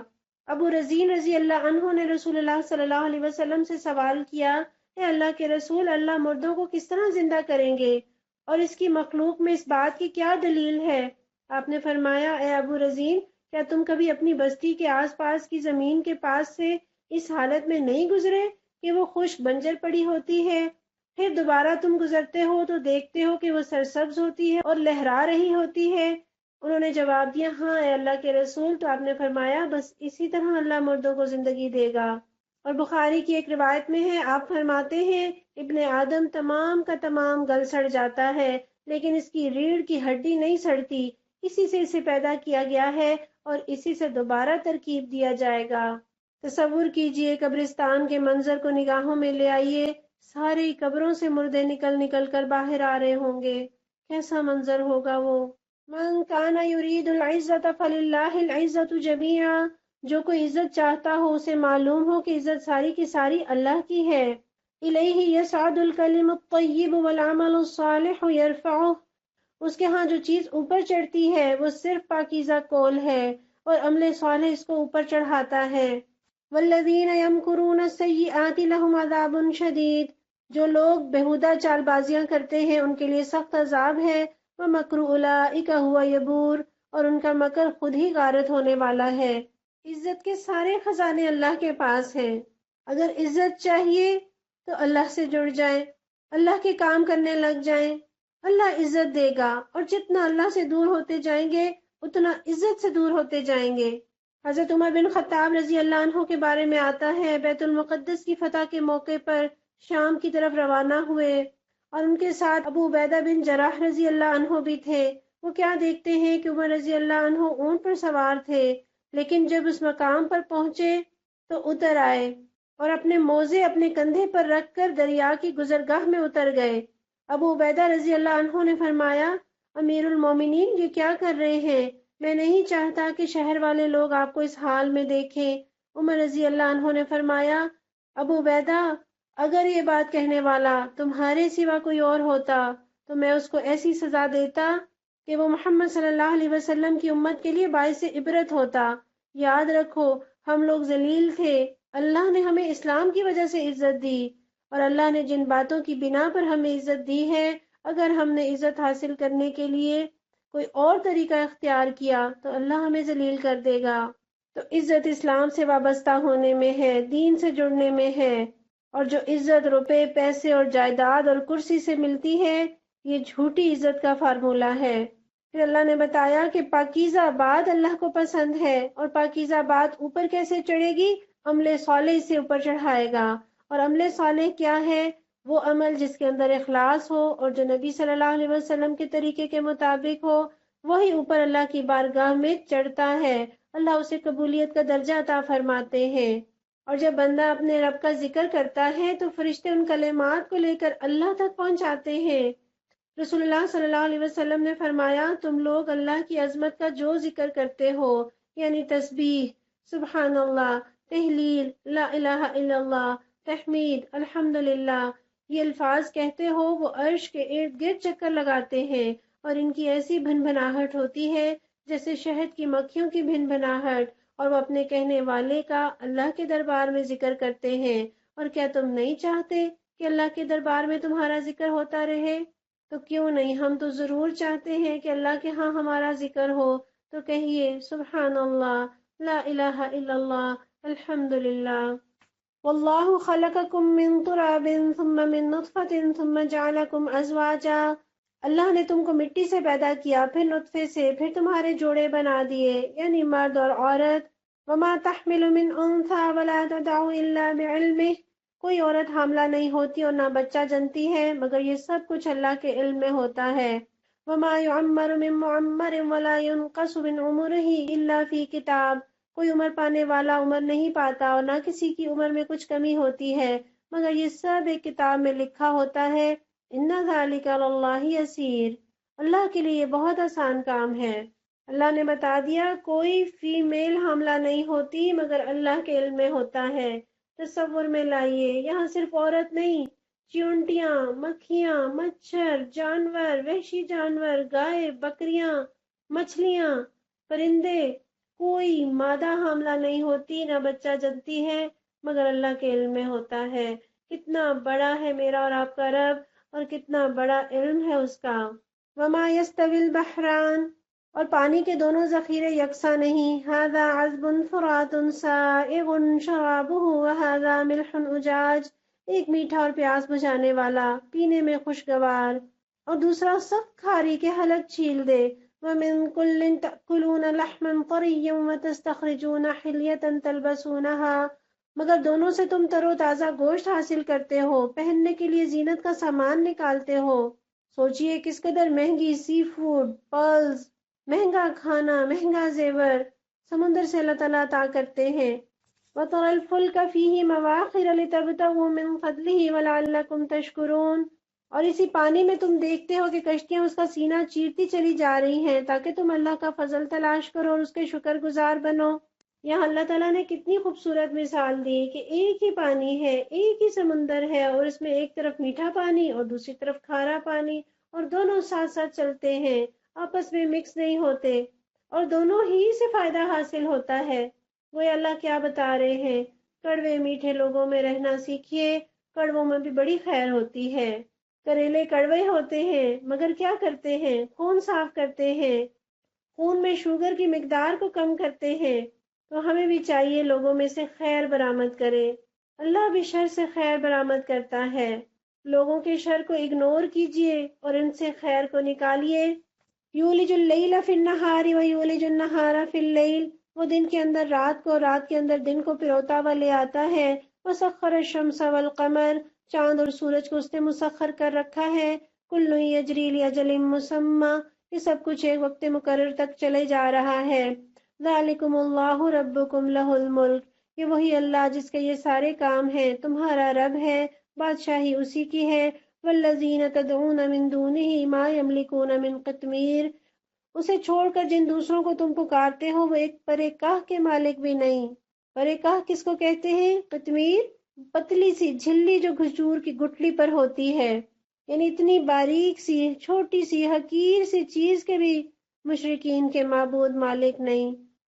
ابو رزین رضی اللہ عنہ نے رسول اللہ صلی اللہ علیہ وسلم سے سوال کیا، اے اللہ کے رسول، اللہ مردوں کو کس طرح زندہ کریں گے اور اس کی مخلوق میں اس بات کی کیا دلیل ہے؟ آپ نے فرمایا، اے ابو رزین، کیا تم کبھی اپنی بستی کے آس پاس کی زمین کے پاس سے اس حالت میں نہیں گزرے کہ وہ خشک بنجر پڑی ہوتی ہے، پھر دوبارہ تم گزرتے ہو تو دیکھتے ہو کہ وہ سرسبز ہوتی ہے اور لہرا رہی ہوتی ہے؟ انہوں نے جواب دیا، ہاں اے اللہ کے رسول۔ تو آپ نے فرمایا، بس اسی طرح اللہ مردوں کو زندگی دے گا۔ اور بخاری کی ایک روایت میں ہے، آپ فرماتے ہیں، ابن آدم تمام کا تمام گل سڑ جاتا ہے لیکن اس کی ریڑھ کی ہڈی نہیں سڑتی، اسی سے اسے پیدا کیا گیا ہے اور اسی سے دوبارہ ترکیب دیا جائے گا۔ تصور کیجئے، قبرستان کے منظر کو نگاہوں میں لے آئیے، ساری قبروں سے مردے نکل نکل کر باہر آ رہے ہوں گے، کیسا منظر ہوگا وہ۔ من کان یرید العزت فللہ العزت جمیعا، جو کوئی عزت چاہتا ہو اسے معلوم ہو کہ عزت ساری کی ساری اللہ کی ہے۔ الیہ یصعد الکلم الطیب والعمل الصالح یرفعہ، اس کے ہاں جو چیز اوپر چڑھتی ہے وہ صرف پاکیزہ قول ہے اور عمل صالح اس کو اوپر چڑھاتا ہے۔ والذین یمکرون السیئات لہم عذاب شدید، جو لوگ بہودہ چال بازیاں کرتے ہیں ان کے لیے سخت عذاب ہے۔ ومکر اولئک ھو یبور، اور ان کا مکر خود ہی غارت ہونے والا ہے۔ عزت کے سارے خزانے اللہ کے پاس ہیں۔ اگر عزت چاہیے تو اللہ سے جڑ جائیں، اللہ کے کام کرنے لگ جائیں، اللہ عزت دے گا، اور جتنا اللہ سے دور ہوتے جائیں گے اتنا عزت سے دور ہوتے جائیں گے۔ حضرت عمر بن خطاب رضی اللہ عنہ کے بارے میں آتا ہے، بیت المقدس کی فتح کے موقع پر شام کی طرف روانہ ہوئے اور ان کے ساتھ ابو عبیدہ بن جراح رضی اللہ عنہ بھی تھے۔ وہ کیا دیکھتے ہیں کہ عمر رضی اللہ عنہ اونٹ پر سوار تھے، لیکن جب اس مقام پر پہنچے تو اتر آئے اور اپنے موزے اپنے کندھے پر رکھ کر دریا کی گزرگاہ میں اتر گئے۔ ابو عبیدہ رضی اللہ عنہ نے فرمایا، امیر المومنین، یہ کیا کر رہے ہیں؟ میں نہیں چاہتا کہ شہر والے لوگ آپ کو اس حال میں دیکھیں۔ عمر رضی اللہ عنہ نے فرمایا، ابو عبیدہ، اگر یہ بات کہنے والا تمہارے سوا کوئی اور ہوتا تو میں اس کو ایسی سزا دیتا کہ وہ محمد صلی اللہ علیہ وسلم کی امت کے لیے باعث عبرت ہوتا۔ یاد رکھو، ہم لوگ ذلیل تھے، اللہ نے ہمیں اسلام کی وجہ سے عزت دی، اور اللہ نے جن باتوں کی بنا پر ہمیں عزت دی ہے، اگر ہم نے عزت حاصل کرنے کے لیے کوئی اور طریقہ اختیار کیا تو اللہ ہمیں ذلیل کر دے گا۔ تو عزت اسلام سے وابستہ ہونے میں ہے، دین سے جڑنے میں ہے، اور جو عزت روپے، پیسے اور جائیداد اور کرسی سے ملتی ہے، یہ جھوٹی عزت کا فارمولہ ہے۔ پھر اللہ نے بتایا کہ پاکیزہ بات اللہ کو پسند ہے، اور پاکیزہ بات اوپر کیسے چڑھے گی؟ عمل صالح سے اوپر چڑھائے گا۔ اور عمل صالح کیا ہے؟ وہ عمل جس کے اندر اخلاص ہو اور جو نبی صلی اللہ علیہ وسلم کے طریقے کے مطابق ہو، وہی اوپر اللہ کی بارگاہ میں چڑھتا ہے، اللہ اسے قبولیت کا درجہ عطا فرماتے ہیں۔ اور جب بندہ اپنے رب کا ذکر کرتا ہے تو فرشتے ان کلمات کو لے کر اللہ تک پہنچاتے ہیں۔ رسول اللہ صلی اللہ علیہ وسلم نے فرمایا، تم لوگ اللہ کی عظمت کا جو ذکر کرتے ہو، یعنی تسبیح، سبحان اللہ، تحلیل، لا الہ الا اللہ، تحمید، الحمدللہ، یہ الفاظ کہتے ہو، وہ عرش کے ارد گرد چکر لگاتے ہیں اور ان کی ایسی بھن بھناہٹ ہوتی ہے جیسے شہد کی مکھیوں کی بھن بھناہٹ، اور وہ اپنے کہنے والے کا اللہ کے دربار میں ذکر کرتے ہیں۔ اور کیا تم نہیں چاہتے کہ اللہ کے دربار میں تمہارا ذکر ہوتا رہے؟ تو کیوں نہیں، ہم تو ضرور چاہتے ہیں کہ اللہ کے ہاں ہمارا ذکر ہو۔ تو کہیے، سبحان اللہ، لا الہ الا اللہ، الحمدللہ۔ واللہ خلقکم من تراب ثم من نطفۃ ثم جعلکم ازواجا، اللہ نے تم کو مٹی سے پیدا کیا، پھر نطفے سے، پھر تمہارے جوڑے بنا دیے، یعنی مرد اور عورت۔ وما تحمل من انثى ولا تدع الا بعلمه، کوئی عورت حاملہ نہیں ہوتی اور نہ بچہ جنتی ہے مگر یہ سب کچھ اللہ کے علم میں ہوتا ہے۔ وما يعمر من معمر ولا ينقص من عمره الا فی کتاب، کوئی عمر پانے والا عمر نہیں پاتا اور نہ کسی کی عمر میں کچھ کمی ہوتی ہے مگر یہ سب ایک کتاب میں لکھا ہوتا ہے۔ ان ذلک علی اللہ یسیر، اللہ کے لیے یہ بہت آسان کام ہے۔ اللہ نے بتا دیا کوئی فیمیل حاملہ نہیں ہوتی مگر اللہ کے علم میں ہوتا ہے۔ تصور میں لائیے، یہاں صرف عورت نہیں، چیونٹیاں، مکھیاں، مچھر، جانور، وحشی جانور، گائے، بکریاں، مچھلیاں، پرندے، کوئی مادہ حاملہ نہیں ہوتی نہ بچہ جنتی ہے مگر اللہ کے علم میں ہوتا ہے۔ کتنا بڑا ہے میرا اور آپ کا رب، اور کتنا بڑا علم ہے اس کا۔ وما يستوي البحران، اور پانی کے دونوں ذخیرے یکساں نہیں، هذا عذب فرات سائغ شرابه وهذا ملح اجاج، ایک میٹھا اور پیاس بجھانے والا پینے میں خوشگوار، اور دوسرا سخت کھاری کے حلق چھیل دے۔ وَمِن كُلٍّ تَأْكُلُونَ لَحْمًا طَرِيًّا وَتَسْتَخْرِجُونَ حِلْيَةً تَلْبَسُونَهَا، مگر دونوں سے تم تر و تازہ گوشت حاصل کرتے ہو، پہننے کے لیے زینت کا سامان نکالتے ہو۔ سوچئے کس قدر مہنگی سی فوڈ، پرلز، مہنگا کھانا، مہنگا زیور سمندر سے اللہ تعالیٰ عطا کرتے ہیں۔ وَتَرَى الْفُلْكَ فِيهِ مَوَاخِرَ لِتَبْتَغُوا مِنْ فَضْلِهِ وَلَعَلَّكُمْ تَشْكُرُونَ، اور اسی پانی میں تم دیکھتے ہو کہ کشتیاں اس کا سینہ چیرتی چلی جا رہی ہیں تاکہ تم اللہ کا فضل تلاش کرو اور اس کے شکر گزار بنو۔ یہاں اللہ تعالیٰ نے کتنی خوبصورت مثال دی کہ ایک ہی پانی ہے، ایک ہی سمندر ہے، اور اس میں ایک طرف میٹھا پانی اور دوسری طرف کھارا پانی، اور دونوں ساتھ ساتھ چلتے ہیں، آپس میں مکس نہیں ہوتے، اور دونوں ہی سے فائدہ حاصل ہوتا ہے۔ وہ اللہ کیا بتا رہے ہیں، کڑوے میٹھے لوگوں میں رہنا سیکھیے، کڑووں میں بھی بڑی خیر ہوتی ہے۔ کریلے کڑوے ہوتے ہیں مگر کیا کرتے ہیں، خون صاف کرتے ہیں، خون میں شوگر کی مقدار کو کم کرتے ہیں۔ تو ہمیں بھی چاہیے لوگوں میں سے خیر برآمد کرے، اللہ بھی شر سے خیر برآمد کرتا ہے۔ لوگوں کے شر کو اگنور کیجئے اور ان سے خیر کو نکالیے۔ یولج اللیل فی النہار ویولج النہار فی اللیل، وہ دن کے اندر رات کو، رات کے اندر دن کو پروتا ہوا لے آتا ہے۔ وسخر الشمس والقمر، چاند اور سورج کو اس نے مسخر کر رکھا ہے۔ کل یجری لاجل مسمى، یہ سب کچھ ایک وقت مقرر تک چلے جا رہا ہے۔ ذالکم اللہ ربکم لہ الملک، یہ وہی اللہ جس کے یہ سارے کام ہیں، تمہارا رب ہے، بادشاہی اسی کی ہے۔ والذین تدعون من دونہ ما یملکون من قطمیر، اسے چھوڑ کر جن دوسروں کو تم پکارتے ہو وہ ایک پرے کاہ کے مالک بھی نہیں۔ پرے کاہ کس کو کہتے ہیں؟ قطمیر، پتلی سی جھلی جو کھجور کی گٹھلی پر ہوتی ہے، یعنی اتنی باریک سی چھوٹی سی حقیر سی چیز کے بھی مشرکین کے معبود مالک نہیں۔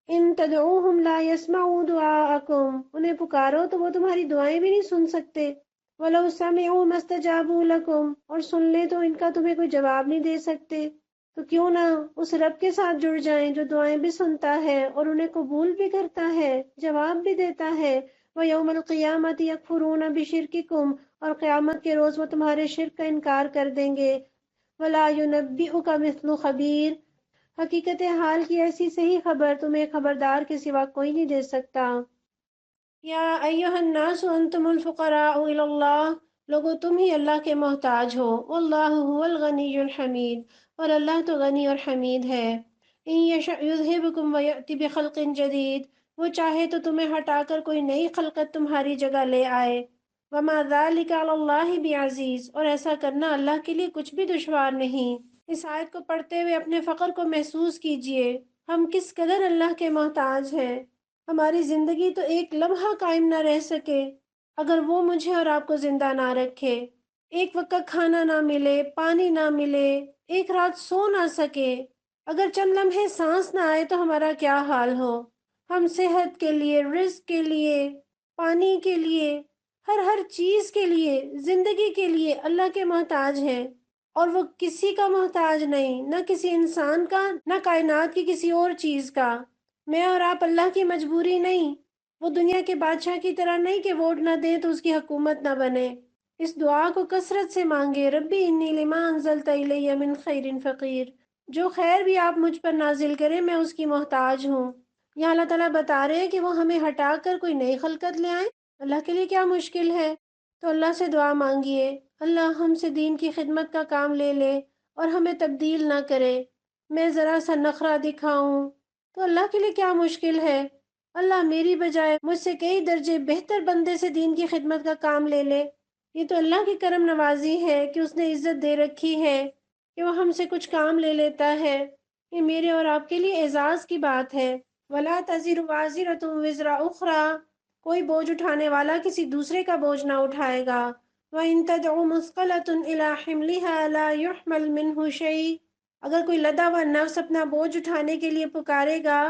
ان تدعوہم لا يسمعوا دعاءکم، انہیں پکارو تو وہ تمہاری دعائیں بھی نہیں سن سکتے۔ وَلَوْ سَمِعُوا مَا اسْتَجَابُوا لَكُمْ، اور سن لیں تو ان کا تمہیں کوئی جواب نہیں دے سکتے۔ تو کیوں نہ اس رب کے ساتھ جڑ جائیں جو دعائیں بھی سنتا ہے اور انہیں قبول بھی کرتا ہے، جواب بھی دیتا ہے۔ وَيَوْمَ الْقِيَامَةِ يَكْفُرُونَ بِشِرْكِكُمْ، اور قیامت کے روز وہ تمہارے شرک کا انکار کر دیں گے۔ وَلَا يُنَبِّئُكَ مِثْلُ خَبِيرٍ، حقیقت حال کی ایسی صحیح خبر تمہیں خبردار کے سوا کوئی نہیں دے سکتا۔ یا ایہا الناس انتم الفقراء الی اللہ، لوگو تم ہی اللہ کے محتاج ہو، واللہ هو الغنی الحمید، اور اللہ تو غنی اور حمید ہے۔ ان یشأ یذہبکم ویأتی بخلق جدید، وہ چاہے تو تمہیں ہٹا کر کوئی نئی خلقت تمہاری جگہ لے آئے۔ وما ذلک علی اللہ بعزیز، اور ایسا کرنا اللہ کے لیے کچھ بھی دشوار نہیں۔ اس آیت کو پڑھتے ہوئے اپنے فقر کو محسوس کیجئے، ہم کس قدر اللہ کے محتاج ہیں۔ ہماری زندگی تو ایک لمحہ قائم نہ رہ سکے اگر وہ مجھے اور آپ کو زندہ نہ رکھے۔ ایک وقت کا کھانا نہ ملے، پانی نہ ملے، ایک رات سو نہ سکے، اگر چند لمحے سانس نہ آئے تو ہمارا کیا حال ہو۔ ہم صحت کے لیے، رزق کے لیے، پانی کے لیے، ہر چیز کے لیے، زندگی کے لیے اللہ کے محتاج ہیں، اور وہ کسی کا محتاج نہیں، نہ کسی انسان کا، نہ کائنات کی کسی اور چیز کا۔ میں اور آپ اللہ کی مجبوری نہیں، وہ دنیا کے بادشاہ کی طرح نہیں کہ ووٹ نہ دیں تو اس کی حکومت نہ بنے۔ اس دعا کو کثرت سے مانگے، ربی انی لما انزلت الی من خیر فقیر، جو خیر بھی آپ مجھ پر نازل کریں میں اس کی محتاج ہوں۔ یہاں اللہ تعالیٰ بتا رہے ہیں کہ وہ ہمیں ہٹا کر کوئی نئی خلقت لے آئیں، اللہ کے لیے کیا مشکل ہے۔ تو اللہ سے دعا مانگیے، اللہ ہم سے دین کی خدمت کا کام لے لے اور ہمیں تبدیل نہ کرے۔ میں ذرا سا نخرہ دکھاؤں تو اللہ کے لیے کیا مشکل ہے؟ اللہ میری بجائے مجھ سے کئی درجے بہتر بندے سے دین کی خدمت کا کام لے لے۔ یہ تو اللہ کی کرم نوازی ہے کہ اس نے عزت دے رکھی ہے کہ وہ ہم سے کچھ کام لے لیتا ہے۔ یہ میرے اور آپ کے لیے اعزاز کی بات ہے۔ وَلَا تَزِرُ وَازِرَةٌ وِزْرَ أُخْرَىٰ، کوئی بوجھ اٹھانے والا کسی دوسرے کا بوجھ نہ اٹھائے گا۔ وَإِن تَدْعُ مُثْقَلَةٌ إِلَىٰ حِمْلِهَا لَا يُحْمَلْ مِنْهُ شَيْءٌ، اگر کوئی لدا ہوا نفس اپنا بوجھ اٹھانے کے لیے پکارے گا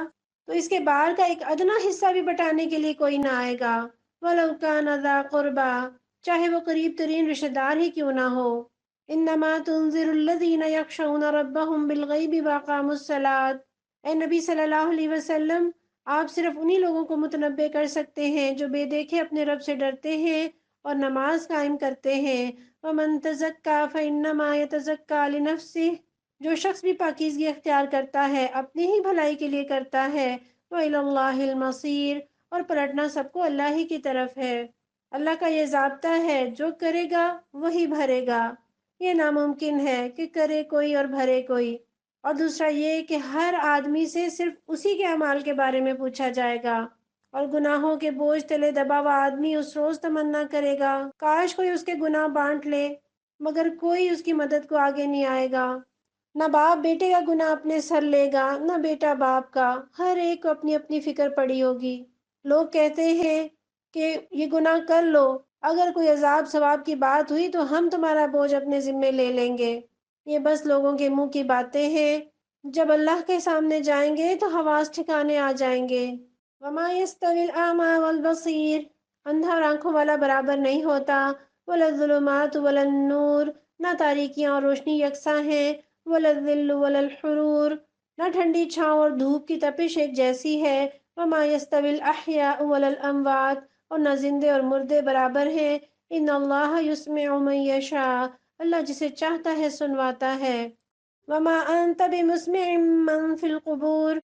تو اس کے بار کا ایک ادنا حصہ بھی بٹانے کے لیے کوئی نہ آئے گا۔ وَلَوْ كَانَ ذَا قُرْبَىٰ، چاہے وہ قریب ترین رشتہ دار ہی کیوں نہ ہو۔ إِنَّمَا تُنذِرُ الَّذِينَ يَخْشَوْنَ رَبَّهُم بِالْغَيْبِ وَأَقَامُوا الصَّلَاةَ، اے نبی صلی اللہ علیہ وسلم، آپ صرف انہی لوگوں کو متنبع کر سکتے ہیں جو بے دیکھے اپنے رب سے ڈرتے ہیں اور نماز قائم کرتے ہیں۔ وَمَن تَزَكَّىٰ فَإِنَّمَا يَتَزَكَّىٰ لِنَفْسِهِ، جو شخص بھی پاکیزگی اختیار کرتا ہے اپنی ہی بھلائی کے لیے کرتا ہے۔ وَإِلَى اللَّهِ الْمَصِيرُ، اور پلٹنا سب کو اللہ ہی کی طرف ہے۔ اللہ کا یہ ضابطہ ہے، جو کرے گا وہی بھرے گا۔ یہ ناممکن ہے کہ کرے کوئی اور بھرے کوئی۔ اور دوسرا یہ کہ ہر آدمی سے صرف اسی کے اعمال کے بارے میں پوچھا جائے گا، اور گناہوں کے بوجھ تلے دبا ہوا آدمی اس روز تمنا کرے گا کاش کوئی اس کے گناہ بانٹ لے، مگر کوئی اس کی مدد کو آگے نہیں آئے گا۔ نہ باپ بیٹے کا گناہ اپنے سر لے گا، نہ بیٹا باپ کا، ہر ایک کو اپنی اپنی فکر پڑی ہوگی۔ لوگ کہتے ہیں کہ یہ گناہ کر لو، اگر کوئی عذاب ثواب کی بات ہوئی تو ہم تمہارا بوجھ اپنے ذمے لے لیں گے۔ یہ بس لوگوں کے منہ کی باتیں ہیں، جب اللہ کے سامنے جائیں گے تو حواس ٹھکانے آ جائیں گے۔ وَمَا يَسْتَوِي الْأَعْمَىٰ وَالْبَصِيرُ، اندھا اور آنکھوں والا برابر نہیں ہوتا۔ وَلَا الظُّلُمَاتُ وَلَا النُّورُ، نہ تاریکیاں اور روشنی یکساں ہیں۔ وَلَا الظِّلُّ وَلَا الْحُرُورُ، نہ ٹھنڈی چھاؤں اور دھوپ کی تپش ایک جیسی ہے۔ وَمَا يَسْتَوِي الْأَحْيَاءُ وَلَا الْأَمْوَاتُ، اور نہ زندے اور مردے برابر ہیں۔ إِنَّ اللَّهَ يُسْمِعُ مَن يَشَاءُ، اللہ جسے چاہتا ہے سنواتا ہے۔ وَمَا أَنتَ بِمُسْمِعٍ مَّن فِي الْقُبُورِ،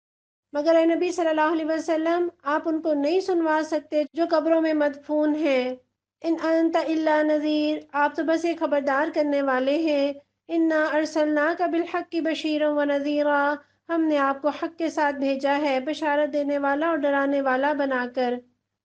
مگر اے نبی صلی اللہ علیہ وسلم، آپ ان کو نہیں سنوا سکتے جو قبروں میں مدفون ہیں۔ ان انت الا نذیر، آپ تو بس ایک خبردار کرنے والے ہیں۔ انا ارسلناک بالحق بشیرا ونذیرا، ہم نے آپ کو حق کے ساتھ بھیجا ہے بشارت دینے والا اور ڈرانے والا بنا کر۔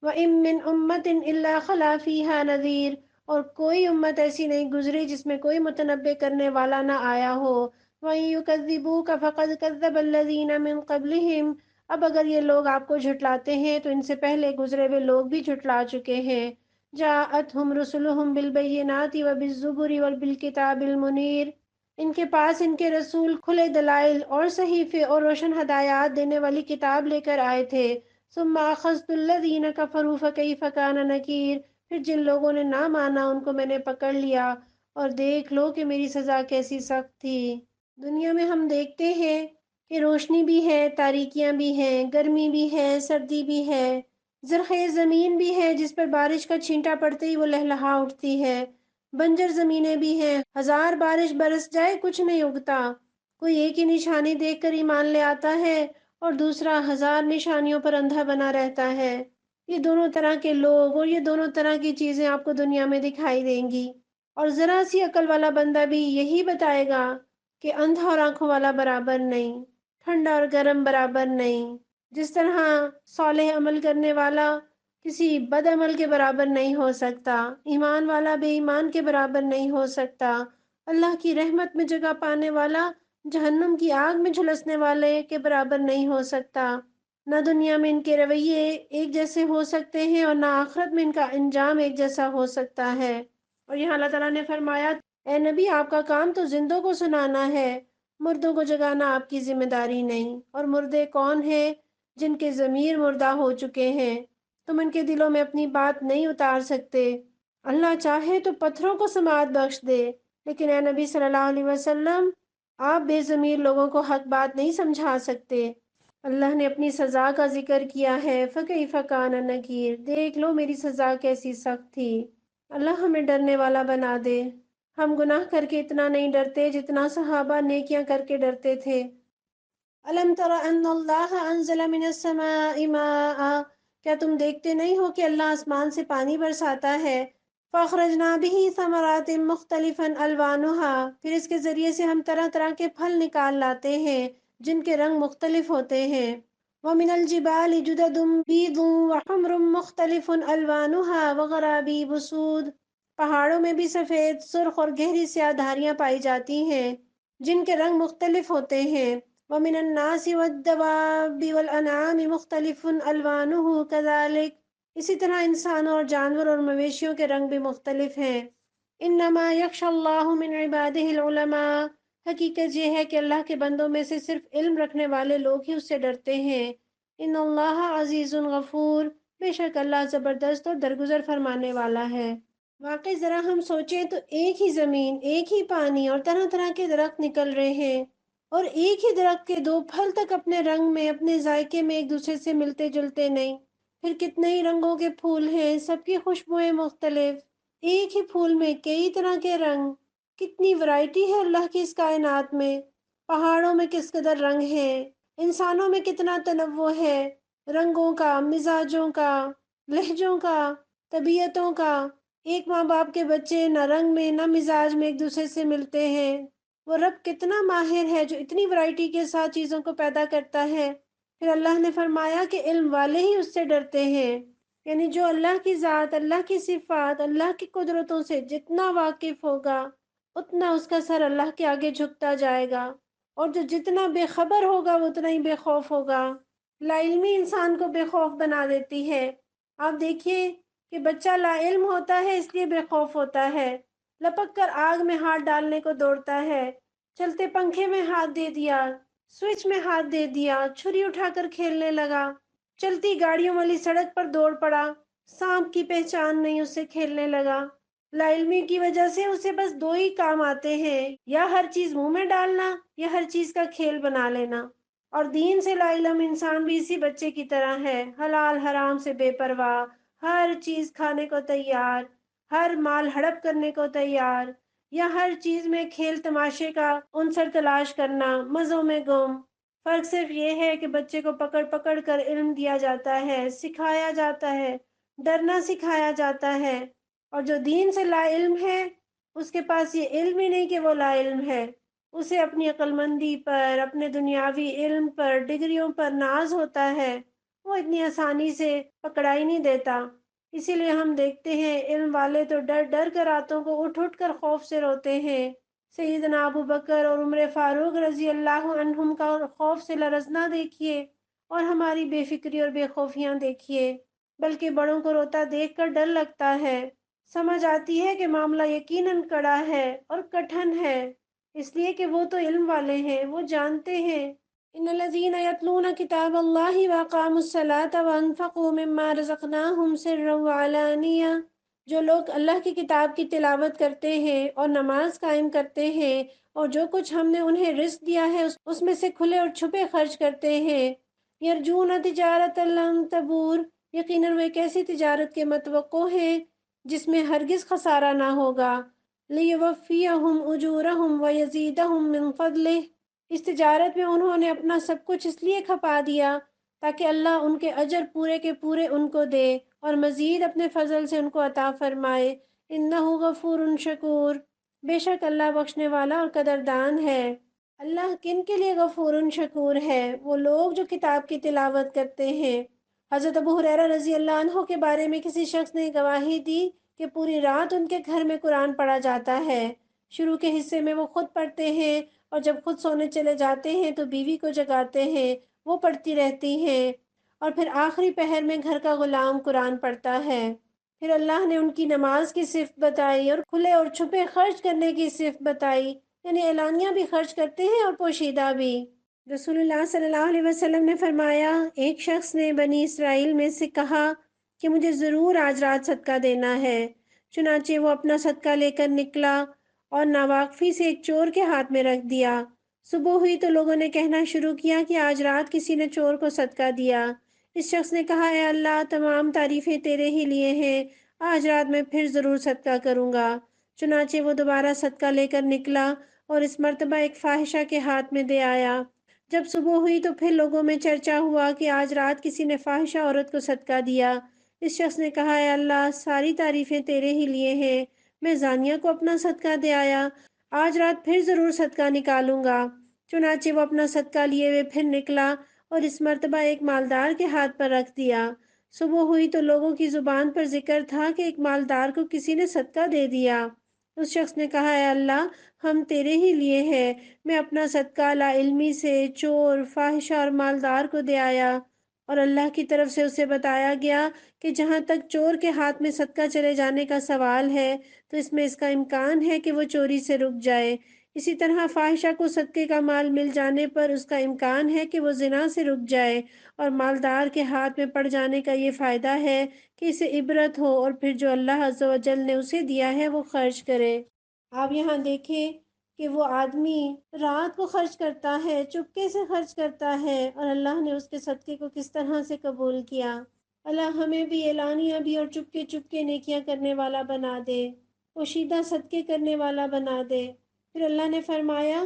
وَإِن مِّنْ أُمَّةٍ إِلَّا خَلَا فِيهَا نَذِيرٌ، اور کوئی امت ایسی نہیں گزری جس میں کوئی متنبع کرنے والا نہ آیا ہو۔ وَإِن يُكَذِّبُوكَ فَقَدْ كَذَّبَ الَّذِينَ مِن قَبْلِهِمْ، اب اگر یہ لوگ آپ کو جھٹلاتے ہیں تو ان سے پہلے گزرے ہوئے لوگ بھی جھٹلا چکے ہیں۔ جاءتهم رسلهم بالبينات وبالزبر وبالكتاب المنير، ان کے پاس ان کے رسول کھلے دلائل اور صحیفے اور روشن ہدایات دینے والی کتاب لے کر آئے تھے۔ ثم اخذت الذين كفروا فكيف كان نكير، پھر جن لوگوں نے نہ مانا ان کو میں نے پکڑ لیا، اور دیکھ لو کہ میری سزا کیسی سخت تھی۔ دنیا میں ہم دیکھتے ہیں کہ روشنی بھی ہے، تاریکیاں بھی ہیں، گرمی بھی ہے، سردی بھی ہے، زرخیز زمین بھی ہے جس پر بارش کا چھینٹا پڑتے ہی وہ لہلہا اٹھتی ہے، بنجر زمینیں بھی ہیں، ہزار بارش برس جائے کچھ نہیں اگتا۔ کوئی ایک ہی نشانی دیکھ کر ایمان لے آتا ہے اور دوسرا ہزار نشانیوں پر اندھا بنا رہتا ہے۔ یہ دونوں طرح کے لوگ اور یہ دونوں طرح کی چیزیں آپ کو دنیا میں دکھائی دیں گی، اور ذرا سی عقل والا بندہ بھی یہی بتائے گا کہ اندھا اور آنکھوں والا برابر نہیں، ٹھنڈا اور گرم برابر نہیں۔ جس طرح صالح عمل کرنے والا کسی بد عمل کے برابر نہیں ہو سکتا، ایمان والا بے ایمان کے برابر نہیں ہو سکتا، اللہ کی رحمت میں جگہ پانے والا جہنم کی آگ میں جھلسنے والے کے برابر نہیں ہو سکتا۔ نہ دنیا میں ان کے رویے ایک جیسے ہو سکتے ہیں اور نہ آخرت میں ان کا انجام ایک جیسا ہو سکتا ہے۔ اور یہاں اللہ تعالیٰ نے فرمایا، اے نبی آپ کا کام تو زندوں کو سنانا ہے، مردوں کو جگانا آپ کی ذمہ داری نہیں۔ اور مردے کون ہیں؟ جن کے ضمیر مردہ ہو چکے ہیں، تم ان کے دلوں میں اپنی بات نہیں اتار سکتے۔ اللہ چاہے تو پتھروں کو سماعت بخش دے، لیکن اے نبی صلی اللہ علیہ وسلم، آپ بے ضمیر لوگوں کو حق بات نہیں سمجھا سکتے۔ اللہ نے اپنی سزا کا ذکر کیا ہے، فَكَيْفَ كَانَ نَكِيرٌ، دیکھ لو میری سزا کیسی سخت تھی۔ اللہ ہمیں ڈرنے والا بنا دے۔ ہم گناہ کر کے اتنا نہیں ڈرتے جتنا صحابہ نیکیاں کر کے ڈرتے تھے۔ أَلَمْ تَرَ أَنَّ اللَّهَ أَنزَلَ مِنَ السَّمَاءِ مَاءً، کیا تم دیکھتے نہیں ہو کہ اللہ آسمان سے پانی برساتا ہے؟ فَأَخْرَجْنَا بِهِ ثَمَرَاتٍ مُخْتَلِفًا أَلْوَانُهَا، پھر اس کے ذریعے سے ہم طرح طرح کے پھل نکال لاتے ہیں جن کے رنگ مختلف ہوتے ہیں۔ وَمِنَ الْجِبَالِ جُدَدٌ بِيضٌ وَحُمْرٌ مُخْتَلِفٌ أَلْوَانُهَا وَغَرَابِيبُ سُودٌ، پہاڑوں میں بھی سفید، سرخ اور گہری سیاہ دھاریاں پائی جاتی ہیں جن کے رنگ مختلف ہوتے ہیں۔ وَمِنَ النَّاسِ وَالدَّوَابِّ وَالْأَنْعَامِ مُخْتَلِفٌ أَلْوَانُهُ كَذَلِكَ، اسی طرح انسانوں اور جانور اور مویشیوں کے رنگ بھی مختلف ہیں۔ انما یخشی اللہ من عبادہ العلماء، حقیقت یہ ہے کہ اللہ کے بندوں میں سے صرف علم رکھنے والے لوگ ہی اس سے ڈرتے ہیں۔ ان اللہ عزیز غفور، بے شک اللہ زبردست اور درگزر فرمانے والا ہے۔ واقعی ذرا ہم سوچیں تو ایک ہی زمین، ایک ہی پانی اور طرح طرح کے درخت نکل رہے ہیں، اور ایک ہی درخت کے دو پھل تک اپنے رنگ میں، اپنے ذائقے میں ایک دوسرے سے ملتے جلتے نہیں۔ پھر کتنے ہی رنگوں کے پھول ہیں، سب کی خوشبوئیں مختلف، ایک ہی پھول میں کئی طرح کے رنگ، کتنی ورائٹی ہے اللہ کی اس کائنات میں۔ پہاڑوں میں کس قدر رنگ ہے، انسانوں میں کتنا تنوع ہے، رنگوں کا، مزاجوں کا، لہجوں کا، طبیعتوں کا۔ ایک ماں باپ کے بچے نہ رنگ میں نہ مزاج میں ایک دوسرے سے ملتے ہیں۔ وہ رب کتنا ماہر ہے جو اتنی ورائٹی کے ساتھ چیزوں کو پیدا کرتا ہے۔ پھر اللہ نے فرمایا کہ علم والے ہی اس سے ڈرتے ہیں، یعنی جو اللہ کی ذات، اللہ کی صفات، اللہ کی قدرتوں سے جتنا واقف ہوگا اتنا اس کا سر اللہ کے آگے جھکتا جائے گا، اور جو جتنا بے خبر ہوگا وہ اتنا ہی بے خوف ہوگا۔ لا علمی انسان کو بے خوف بنا دیتی ہے۔ آپ دیکھیے کہ بچہ لا علم ہوتا ہے اس لیے بے خوف ہوتا ہے، لپک کر آگ میں ہاتھ ڈالنے کو دوڑتا ہے، چلتے پنکھے میں ہاتھ دے دیا، سوئچ میں ہاتھ دے دیا، چھری اٹھا کر کھیلنے لگا، چلتی گاڑیوں والی سڑک پر دوڑ پڑا، سانپ کی پہچان نہیں اسے کھیلنے لگا۔ لا علمی کی وجہ سے اسے بس دو ہی کام آتے ہیں، یا ہر چیز منہ میں ڈالنا یا ہر چیز کا کھیل بنا لینا۔ اور دین سے لا علم انسان بھی اسی بچے کی طرح ہے، حلال حرام سے بے پرواہ، ہر چیز کھانے کو تیار، ہر مال ہڑپ کرنے کو تیار، یا ہر چیز میں کھیل تماشے کا عنصر تلاش کرنا، مزوں میں گم۔ فرق صرف یہ ہے کہ بچے کو پکڑ پکڑ کر علم دیا جاتا ہے، سکھایا جاتا ہے، ڈرنا سکھایا جاتا ہے، اور جو دین سے لا علم ہے اس کے پاس یہ علم ہی نہیں کہ وہ لا علم ہے، اسے اپنی عقل مندی پر، اپنے دنیاوی علم پر، ڈگریوں پر ناز ہوتا ہے، وہ اتنی آسانی سے پکڑائی نہیں دیتا۔ اسی لیے ہم دیکھتے ہیں علم والے تو ڈر ڈر کر راتوں کو اٹھ اٹھ کر خوف سے روتے ہیں۔ سیدنا ابو بکر اور عمر فاروق رضی اللہ عنہم کا خوف سے لرزنا دیکھیے، اور ہماری بے فکری اور بے خوفیاں دیکھیے۔ بلکہ بڑوں کو روتا دیکھ کر ڈر لگتا ہے، سمجھ آتی ہے کہ معاملہ یقیناً کڑا ہے اور کٹھن ہے، اس لیے کہ وہ تو علم والے ہیں، وہ جانتے ہیں۔ ان الذين يتلون كتاب الله واقاموا الصلاة وانفقوا مما رزقناهم سرا وعلانية، جو لوگ اللہ کی کتاب کی تلاوت کرتے ہیں اور نماز قائم کرتے ہیں، اور جو کچھ ہم نے انہیں رزق دیا ہے اس میں سے کھلے اور چھپے خرچ کرتے ہیں، یرجون تجارت لن تبور، یقیناً وہ ایک ایسی تجارت کے متوقع ہیں جس میں ہرگز خسارہ نہ ہوگا، لیوفیہم اجورہم ویزیدہم من فضلہ، اس تجارت میں انہوں نے اپنا سب کچھ اس لیے کھپا دیا تاکہ اللہ ان کے اجر پورے کے پورے ان کو دے اور مزید اپنے فضل سے ان کو عطا فرمائے۔ انہ غفور شکور، بے شک اللہ بخشنے والا اور قدردان ہے۔ اللہ کن کے لیے غفور شکور ہے؟ وہ لوگ جو کتاب کی تلاوت کرتے ہیں۔ حضرت ابو ہریرہ رضی اللہ عنہ کے بارے میں کسی شخص نے گواہی دی کہ پوری رات ان کے گھر میں قرآن پڑھا جاتا ہے، شروع کے حصے میں وہ خود پڑھتے ہیں، اور جب خود سونے چلے جاتے ہیں تو بیوی کو جگاتے ہیں، وہ پڑھتی رہتی ہیں، اور پھر آخری پہر میں گھر کا غلام قرآن پڑھتا ہے۔ پھر اللہ نے ان کی نماز کی صفت بتائی اور کھلے اور چھپے خرچ کرنے کی صفت بتائی، یعنی اعلانیہ بھی خرچ کرتے ہیں اور پوشیدہ بھی۔ رسول اللہ صلی اللہ علیہ وسلم نے فرمایا، ایک شخص نے بنی اسرائیل میں سے کہا کہ مجھے ضرور آج رات صدقہ دینا ہے، چنانچہ وہ اپنا صدقہ لے کر نکلا اور ناواقفی سے ایک چور کے ہاتھ میں رکھ دیا۔ صبح ہوئی تو لوگوں نے کہنا شروع کیا کہ آج رات کسی نے چور کو صدقہ دیا۔ اس شخص نے کہا، اے اللہ، تمام تعریفیں تیرے ہی لیے ہیں، آج رات میں پھر ضرور صدقہ کروں گا۔ چنانچہ وہ دوبارہ صدقہ لے کر نکلا اور اس مرتبہ ایک فاحشہ کے ہاتھ میں دے آیا۔ جب صبح ہوئی تو پھر لوگوں میں چرچا ہوا کہ آج رات کسی نے فاحشہ عورت کو صدقہ دیا۔ اس شخص نے کہا اے اللہ ساری تعریفیں تیرے ہی لیے ہیں، میں زانیہ کو اپنا صدقہ دے آیا، آج رات پھر ضرور صدقہ نکالوں گا۔ چنانچہ وہ اپنا صدقہ لیے ہوئے پھر نکلا اور اس مرتبہ ایک مالدار کے ہاتھ پر رکھ دیا۔ صبح ہوئی تو لوگوں کی زبان پر ذکر تھا کہ ایک مالدار کو کسی نے صدقہ دے دیا۔ اس شخص نے کہا اے اللہ ہم تیرے ہی لیے ہیں، میں اپنا صدقہ لا علمی سے چور، فاحشہ اور مالدار کو دے آیا۔ اور اللہ کی طرف سے اسے بتایا گیا کہ جہاں تک چور کے ہاتھ میں صدقہ چلے جانے کا سوال ہے تو اس میں اس کا امکان ہے کہ وہ چوری سے رک جائے، اسی طرح فاحشہ کو صدقے کا مال مل جانے پر اس کا امکان ہے کہ وہ زنا سے رک جائے، اور مالدار کے ہاتھ میں پڑ جانے کا یہ فائدہ ہے کہ اسے عبرت ہو اور پھر جو اللہ عز و جل نے اسے دیا ہے وہ خرچ کرے۔ آپ یہاں دیکھیں کہ وہ آدمی رات کو خرچ کرتا ہے، چپکے سے خرچ کرتا ہے، اور اللہ نے اس کے صدقے کو کس طرح سے قبول کیا۔ اللہ ہمیں بھی اعلانیہ بھی اور چپکے چپکے نیکیاں کرنے والا بنا دے، پوشیدہ صدقے کرنے والا بنا دے۔ پھر اللہ نے فرمایا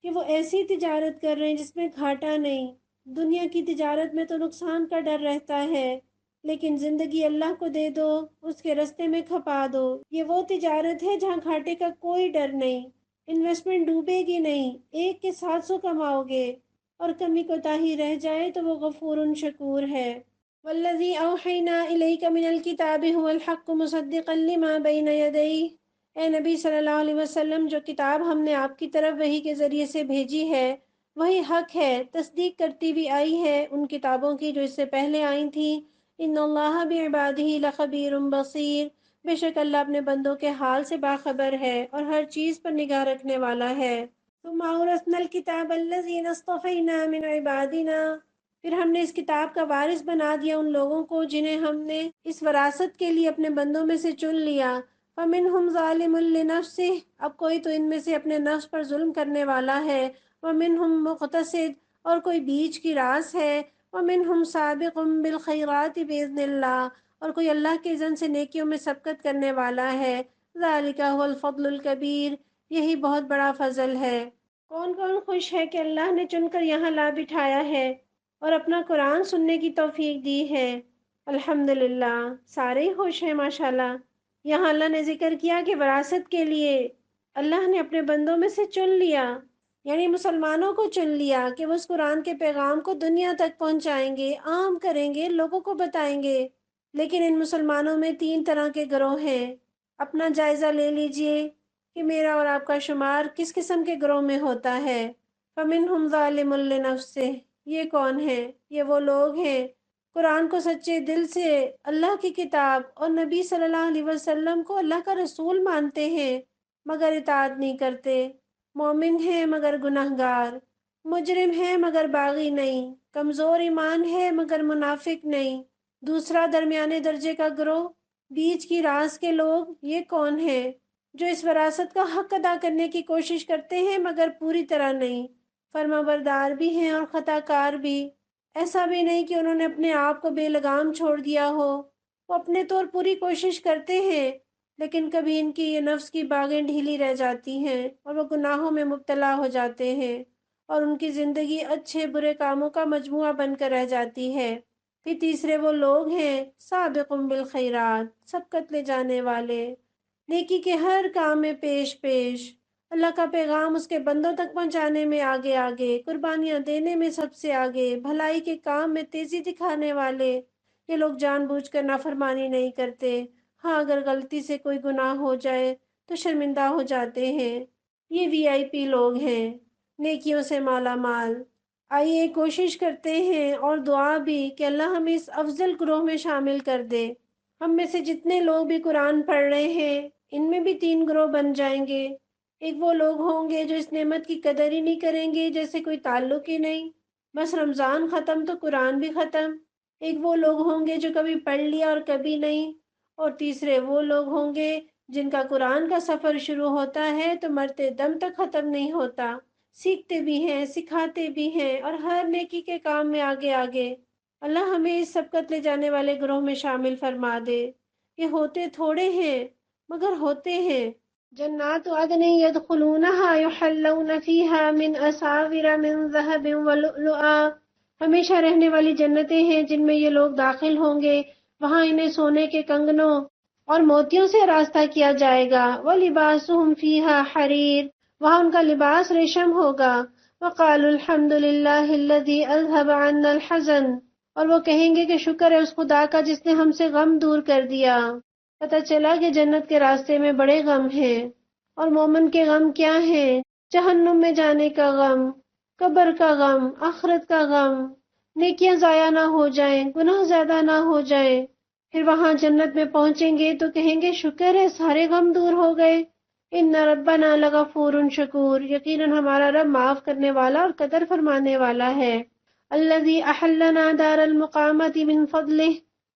کہ وہ ایسی تجارت کر رہے ہیں جس میں گھاٹا نہیں۔ دنیا کی تجارت میں تو نقصان کا ڈر رہتا ہے، لیکن زندگی اللہ کو دے دو، اس کے رستے میں کھپا دو، یہ وہ تجارت ہے جہاں گھاٹے کا کوئی ڈر نہیں، انویسٹمنٹ ڈوبے گی نہیں، ایک کے 700 کماؤ گے، اور کمی کوتاہی رہ جائے تو وہ غفور شکور ہے۔ والذی اوحینا الیک من الکتاب هو الحق مصدقا لما بین یدیہ، اے نبی صلی اللہ علیہ وسلم جو کتاب ہم نے آپ کی طرف وحی کے ذریعے سے بھیجی ہے وہی حق ہے، تصدیق کرتی بھی آئی ہے ان کتابوں کی جو اس سے پہلے آئی تھیں۔ ان اللہ بعبادہ لخبیر بصیر، بے شک اللہ اپنے بندوں کے حال سے باخبر ہے اور ہر چیز پر نگاہ رکھنے والا ہے۔ ثم اورثنا الکتاب الذین اصطفینا من عبادنا، پھر ہم نے اس کتاب کا وارث بنا دیا ان لوگوں کو جنہیں ہم نے اس وراثت کے لیے اپنے بندوں میں سے چن لیا۔ فَمِنْهُمْ ظَالِمٌ لِنَفْسِهِ، اب کوئی تو ان میں سے اپنے نفس پر ظلم کرنے والا ہے، وَمِنْهُمْ مُقْتَصِدٌ، اور کوئی بیچ کی راس ہے، وَمِنْهُمْ سَابِقٌ بِالْخَيْرَاتِ بِإِذْنِ اللَّهِ، اور کوئی اللہ کے اذن سے نیکیوں میں سبقت کرنے والا ہے۔ ذَلِكَ هُوَ الْفَضْلُ الْكَبِيرُ، یہی بہت بڑا فضل ہے۔ کون کون خوش ہے کہ اللہ نے چن کر یہاں لا بٹھایا ہے اور اپنا قرآن سننے کی توفیق دی ہے۔ الحمدللہ، سارے ہی خوش ہیں ماشاءاللہ۔ یہاں اللہ نے ذکر کیا کہ وراثت کے لیے اللہ نے اپنے بندوں میں سے چن لیا، یعنی مسلمانوں کو چن لیا کہ وہ اس قرآن کے پیغام کو دنیا تک پہنچائیں گے، عام کریں گے، لوگوں کو بتائیں گے۔ لیکن ان مسلمانوں میں 3 طرح کے گروہ ہیں۔ اپنا جائزہ لے لیجئے کہ میرا اور آپ کا شمار کس قسم کے گروہ میں ہوتا ہے۔ فَمِنْهُمْ ظَالِمٌ لِنَفْسِهِ، یہ کون ہیں؟ یہ وہ لوگ ہیں قرآن کو سچے دل سے، اللہ کی کتاب اور نبی صلی اللہ علیہ وسلم کو اللہ کا رسول مانتے ہیں مگر اطاعت نہیں کرتے، مومن ہیں مگر گناہگار، مجرم ہیں مگر باغی نہیں، کمزور ایمان ہے مگر منافق نہیں۔ دوسرا درمیانے درجے کا گروہ، بیچ کی راس کے لوگ، یہ کون ہیں؟ جو اس وراثت کا حق ادا کرنے کی کوشش کرتے ہیں مگر پوری طرح نہیں، فرما بردار بھی ہیں اور خطا کار بھی۔ ایسا بھی نہیں کہ انہوں نے اپنے آپ کو بے لگام چھوڑ دیا ہو، وہ اپنے طور پوری کوشش کرتے ہیں، لیکن کبھی ان کی یہ نفس کی باغیں ڈھیلی رہ جاتی ہیں اور وہ گناہوں میں مبتلا ہو جاتے ہیں، اور ان کی زندگی اچھے برے کاموں کا مجموعہ بن کر رہ جاتی ہے۔ پھر تیسرے وہ لوگ ہیں سابقون بالخیرات، سبقت لے جانے والے، نیکی کے ہر کام میں پیش پیش، اللہ کا پیغام اس کے بندوں تک پہنچانے میں آگے آگے، قربانیاں دینے میں سب سے آگے، بھلائی کے کام میں تیزی دکھانے والے۔ یہ لوگ جان بوجھ کر نافرمانی نہیں کرتے، ہاں اگر غلطی سے کوئی گناہ ہو جائے تو شرمندہ ہو جاتے ہیں۔ یہ وی آئی پی لوگ ہیں، نیکیوں سے مالا مال۔ آئیے کوشش کرتے ہیں اور دعا بھی کہ اللہ ہمیں اس افضل گروہ میں شامل کر دے۔ ہم میں سے جتنے لوگ بھی قرآن پڑھ رہے ہیں ان میں بھی 3 گروہ بن جائیں گے۔ ایک وہ لوگ ہوں گے جو اس نعمت کی قدر ہی نہیں کریں گے جیسے کوئی تعلق ہی نہیں، بس رمضان ختم تو قرآن بھی ختم۔ ایک وہ لوگ ہوں گے جو کبھی پڑھ لیا اور کبھی نہیں، اور تیسرے وہ لوگ ہوں گے جن کا قرآن کا سفر شروع ہوتا ہے تو مرتے دم تک ختم نہیں ہوتا، سیکھتے بھی ہیں، سکھاتے بھی ہیں، اور ہر نیکی کے کام میں آگے آگے۔ اللہ ہمیں اس سبقت لے جانے والے گروہ میں شامل فرما دے۔ یہ ہوتے تھوڑے ہیں مگر ہوتے ہیں۔ جنات عدن يدخلونها يحلون فيها من اساور من ذهب ولؤلؤا، ہمیشہ رہنے والی جنتیں ہیں جن میں یہ لوگ داخل ہوں گے، وہاں انہیں سونے کے کنگنوں اور موتیوں سے راستہ کیا جائے گا. وَلِبَاسُهُمْ فِيهَا حَرِيرٌ، وہاں ان کا لباس ریشم ہوگا. وَقَالُوا الْحَمْدُ لِلَّهِ الَّذِي أَذْهَبَ عَنَّا الْحَزَنَ، اور وہ کہیں گے کہ شکر ہے اس خدا کا جس نے ہم سے غم دور کر دیا. پتہ چلا کہ جنت کے راستے میں بڑے غم ہیں. اور مومن کے غم کیا ہیں؟ جہنم میں جانے کا غم، قبر کا غم، آخرت کا غم، نیکیاں ضائع نہ ہو جائیں، گناہ زیادہ نہ ہو جائیں. پھر وہاں جنت میں پہنچیں گے تو کہیں گے شکر ہے سارے غم دور ہو گئے. ان ربنا لغفور شکور، یقیناً ہمارا رب معاف کرنے والا اور قدر فرمانے والا ہے. الذی احلنا دار المقامت من فضلہ،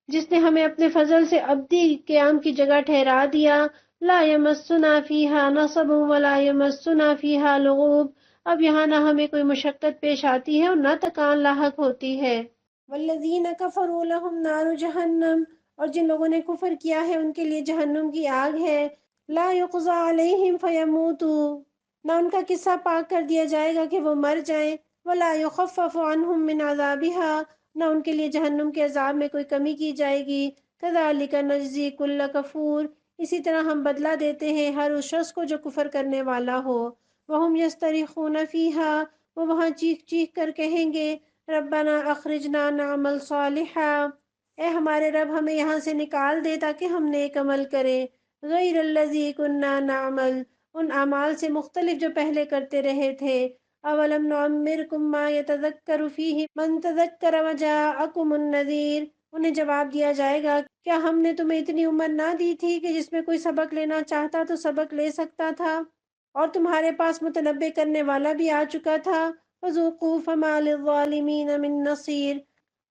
جس نے ہمیں اپنے فضل سے ابدی قیام کی جگہ ٹھہرا دیا. لا یمسنا فیہا نصب ولا یمسنا فیہا لغوب، اب یہاں نہ ہمیں کوئی مشقت پیش آتی ہے اور نہ تکان لاحق ہوتی ہے. والذین کفروا لہم نار جہنم، اور جن لوگوں نے کفر کیا ہے ان کے لیے جہنم کی آگ ہے. لا یقضى علیہم فیموتوا، نہ ان کا قصہ پاک کر دیا جائے گا کہ وہ مر جائیں. ولا یخفف عنہم من عذابها، نہ ان کے لیے جہنم کے عذاب میں کوئی کمی کی جائے گی. کذالک نجزی کل کفور، اسی طرح ہم بدلہ دیتے ہیں ہر اس شخص کو جو کفر کرنے والا ہو. وہم یسترخون فیہا، وہ وہاں چیخ چیخ کر کہیں گے ربنا اخرجنا نعمل صالحا، اے ہمارے رب ہمیں یہاں سے نکال دے تاکہ ہم نیک عمل کریں. غیر الذی کنا نعمل، ان اعمال سے مختلف جو پہلے کرتے رہے تھے. اولم نعمرکم ما یتذکر فیہ من تذکر وجاءکم النذیر، انہیں جواب دیا جائے گا کیا ہم نے تمہیں اتنی عمر نہ دی تھی کہ جس میں کوئی سبق لینا چاہتا تو سبق لے سکتا تھا، اور تمہارے پاس متنبع کرنے والا بھی آ چکا تھا. فذوقوا فما للظالمین من نصیر،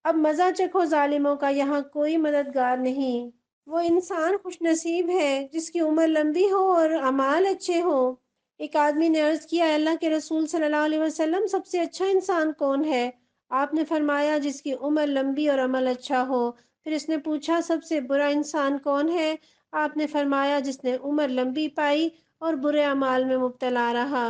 اب مزہ چکھو ظالموں کا یہاں کوئی مددگار نہیں. وہ انسان خوش نصیب ہے جس کی عمر لمبی ہو اور اعمال اچھے ہوں. ایک آدمی نے عرض کیا اللہ کے رسول صلی اللہ علیہ وسلم سب سے اچھا انسان کون ہے؟ آپ نے فرمایا جس کی عمر لمبی اور عمل اچھا ہو. پھر اس نے پوچھا سب سے برا انسان کون ہے؟ آپ نے فرمایا جس نے عمر لمبی پائی اور برے اعمال میں مبتلا رہا.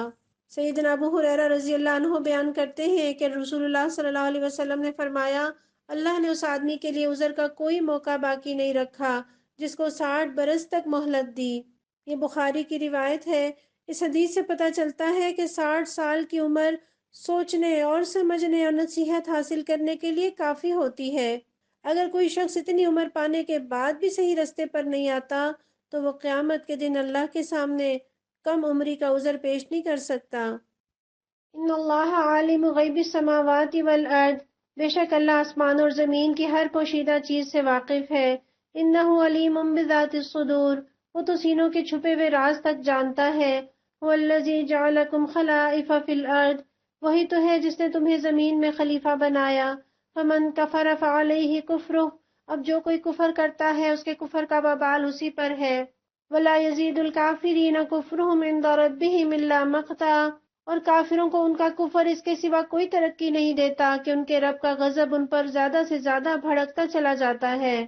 سیدنا ابو ہریرہ رضی اللہ عنہ بیان کرتے ہیں کہ رسول اللہ صلی اللہ علیہ وسلم نے فرمایا اللہ نے اس آدمی کے لیے عذر کا کوئی موقع باقی نہیں رکھا جس کو 60 برس تک مہلت دی. یہ بخاری کی روایت ہے. اس حدیث سے پتہ چلتا ہے کہ 60 سال کی عمر سوچنے اور سمجھنے اور نصیحت حاصل کرنے کے لیے کافی ہوتی ہے. اگر کوئی شخص اتنی عمر پانے کے بعد بھی صحیح رستے پر نہیں آتا تو وہ قیامت کے دن اللہ کے سامنے کم عمری کا عذر پیش نہیں کر سکتا. ان اللہ عالم غیب السماوات والارض، بے شک اللہ آسمان اور زمین کی ہر پوشیدہ چیز سے واقف ہے. انہ علیم بذات الصدور، وہ تو سینوں کے چھپے ہوئے راز تک جانتا ہے. هو الذی جعلکم خلائف فی الارض، وہی تو ہے جس نے تمہیں زمین میں خلیفہ بنایا. فمن کفر فعلیہ کفرہ، اب جو کوئی کفر کرتا ہے اس کے کفر کا وبال اسی پر ہے. ولا یزید الکافرین کفرہم عند ربہم الا مقتا، اور کافروں کو ان کا کفر اس کے سوا کوئی ترقی نہیں دیتا کہ ان کے رب کا غضب ان پر زیادہ سے زیادہ بھڑکتا چلا جاتا ہے.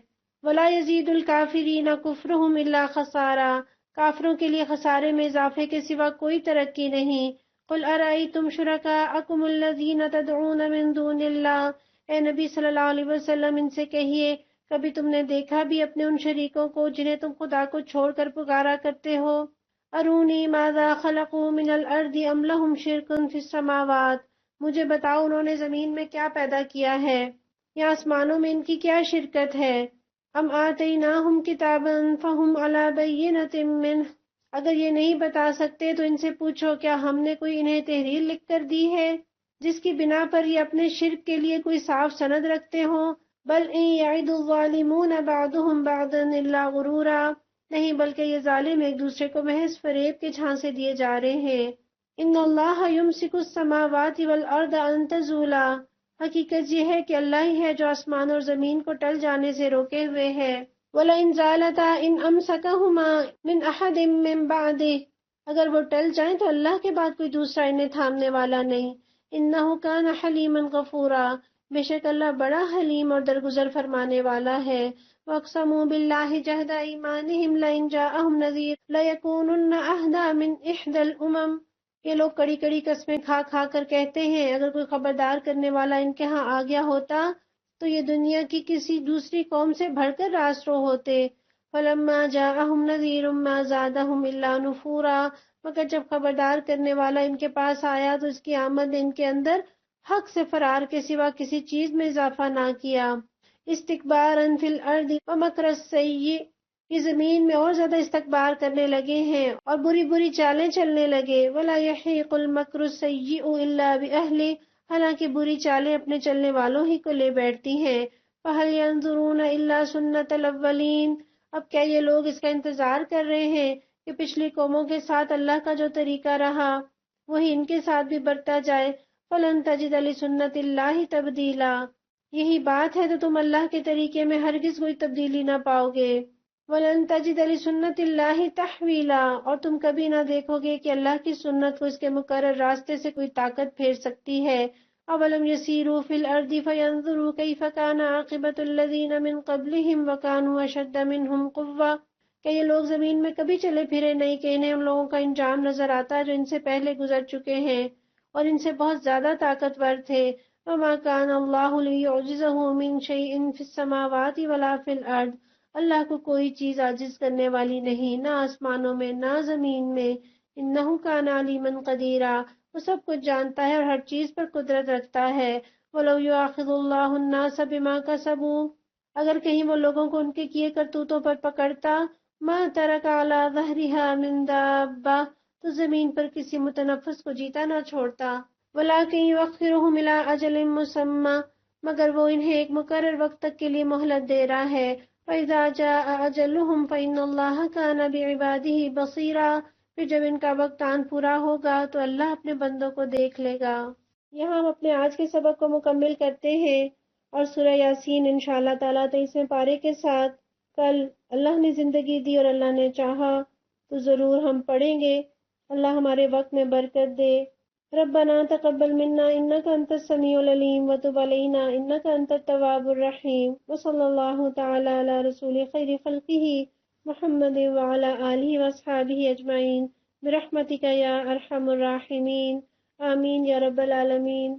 ولا یزید الکافرین کفرہم الا خسارا، کافروں کے لیے خسارے میں اضافے کے سوا کوئی ترقی نہیں. قل ارأیتم شرکاءکم الذین تدعون من دون اللہ، اے نبی صلی اللہ علیہ وسلم ان سے کہیے کبھی تم نے دیکھا بھی اپنے ان شریکوں کو جنہیں تم خدا کو چھوڑ کر پکارا کرتے ہو؟ ارونی ماذا خلقوا من الارض ام لهم شرک فی السماوات، مجھے بتاؤ انہوں نے زمین میں کیا پیدا کیا ہے یا آسمانوں میں ان کی کیا شرکت ہے؟ ام آتیناہم کتابا فہم علی بینۃ منہ، اگر یہ نہیں بتا سکتے تو ان سے پوچھو کیا ہم نے کوئی انہیں تحریر لکھ کر دی ہے جس کی بنا پر یہ اپنے شرک کے لیے کوئی صاف سند رکھتے ہوں؟ بل ان یعد الظالمون بعضهم بعضا الا غرورا، نہیں بلکہ یہ ظالم ایک دوسرے کو محض فریب کے جھانسے دیے جا رہے ہیں. ان اللہ یمسک السماوات والارض ان تزولا، حقیقت یہ ہے کہ اللہ ہی ہے جو آسمان اور زمین کو ٹل جانے سے روکے ہوئے ہے. وَلَئِنْ زَالَتَا إِنْ أَمْسَكَهُمَا مِنْ أَحَدٍ مِّن بَعْدِهِ، اگر وہ ٹل جائیں تو اللہ کے بعد کوئی دوسرا انہیں تھامنے والا نہیں. إِنَّهُ كَانَ حَلِيمًا غَفُورًا، بے شک اللہ بڑا حلیم اور درگزر فرمانے والا ہے. وَأَقْسَمُوا بِاللَّهِ جَهْدَ أَيْمَانِهِمْ لَئِنْ جَاءَهُمْ نَذِيرٌ لَيَكُونُنَّ أَهْدَىٰ مِنْ إِحْدَى الْأُمَمِ، یہ لوگ کڑی کڑی قسمیں کھا کھا کر کہتے ہیں اگر کوئی خبردار کرنے والا ان کے ہاں آ گیا ہوتا تو یہ دنیا کی کسی دوسری قوم سے بڑھ کر راست رو ہوتے۔ فلما جاءہم نذیر ما زادہم الا نفورا، مگر جب خبردار کرنے والا ان کے پاس آیا تو اس کی آمد نے ان کے اندر حق سے فرار کے سوا کسی چیز میں اضافہ نہ کیا۔ استکبارا فی الارض ومکر السیئ، یہ زمین میں اور زیادہ استکبار کرنے لگے ہیں اور بری بری چالیں چلنے لگے۔ ولا یحیق المکر السیئ الا باہلہ، حالانکہ بری چالیں اپنے چلنے والوں ہی کو لے بیٹھتی ہیں۔ فہل ینظرون الا سنت الاولین، اب کیا یہ لوگ اس کا انتظار کر رہے ہیں کہ پچھلی قوموں کے ساتھ اللہ کا جو طریقہ رہا وہی ان کے ساتھ بھی برتا جائے۔ فلن تجد لسنت اللہ تبدیلا، یہی بات ہے تو تم اللہ کے طریقے میں ہرگز کوئی تبدیلی نہ پاؤ گے۔ وَلَن تَجِدَ لِسُنَّتِ اللَّهِ تَحْوِيلًا، اور تم کبھی نہ دیکھو گے کہ اللہ کی سنت کو اس کے مقرر راستے سے کوئی طاقت پھیر سکتی ہے۔ أَوَلَمْ يَسِيرُوا فِي الْأَرْضِ فَيَنظُرُوا كَيْفَ كَانَ عَاقِبَةُ الَّذِينَ مِنْ قَبْلِهِمْ وَكَانُوا أَشَدَّ مِنْهُمْ قُوَّةً، کہ یہ لوگ زمین میں کبھی چلے پھرے نہیں کہ انہیں ان لوگوں کا انجام نظر آتا ہے جو ان سے پہلے گزر چکے ہیں اور ان سے بہت زیادہ طاقتور تھے۔ وَمَا كَانَ اللَّهُ لِيُعْجِزَهُ مِنْ شَيْءٍ فِي السَّمَاوَاتِ وَلَا فِي الْأَرْضِ، اللہ کو کوئی چیز عاجز کرنے والی نہیں، نہ آسمانوں میں نہ زمین میں۔ انہ کان علیما قدیرا، وہ سب کچھ جانتا ہے اور ہر چیز پر قدرت رکھتا ہے۔ وَلَوْ يُؤَاخِذُ اللَّهُ النَّاسَ بِمَا كَسَبُوا، اگر کہیں وہ لوگوں کو ان کے کیے کرتوتوں پر پکڑتا، ما ترک علی ظہرہا من دابہ، تو زمین پر کسی متنفس کو جیتا نہ چھوڑتا۔ وَلَٰكِن يُؤَخِّرُهُمْ إِلَىٰ أَجَلٍ مُّسَمًّى، مگر وہ انہیں ایک مقرر وقت تک کے لیے مہلت دے رہا ہے۔ فَإِذَا جَاءَ أَجَلُهُمْ فَإِنَّ اللَّهَ كَانَ بِعِبَادِهِ بَصِيرًا، پھر جب ان کا وقت آن پورا ہوگا تو اللہ اپنے بندوں کو دیکھ لے گا۔ یہاں ہم اپنے آج کے سبق کو مکمل کرتے ہیں اور سورہ یاسین انشاءاللہ تعالیٰ 23ویں پارے کے ساتھ کل اللہ نے زندگی دی اور اللہ نے چاہا تو ضرور ہم پڑھیں گے۔ اللہ ہمارے وقت میں برکت دے۔ ربنا تقبل منا انك انت السميع العليم وتب علينا انك انت التواب الرحيم، وصلى الله تعالى على رسول خير خلقه محمد وعلى آله واصحابه اجمعين برحمتك يا ارحم الراحمين، آمین یا رب العالمین۔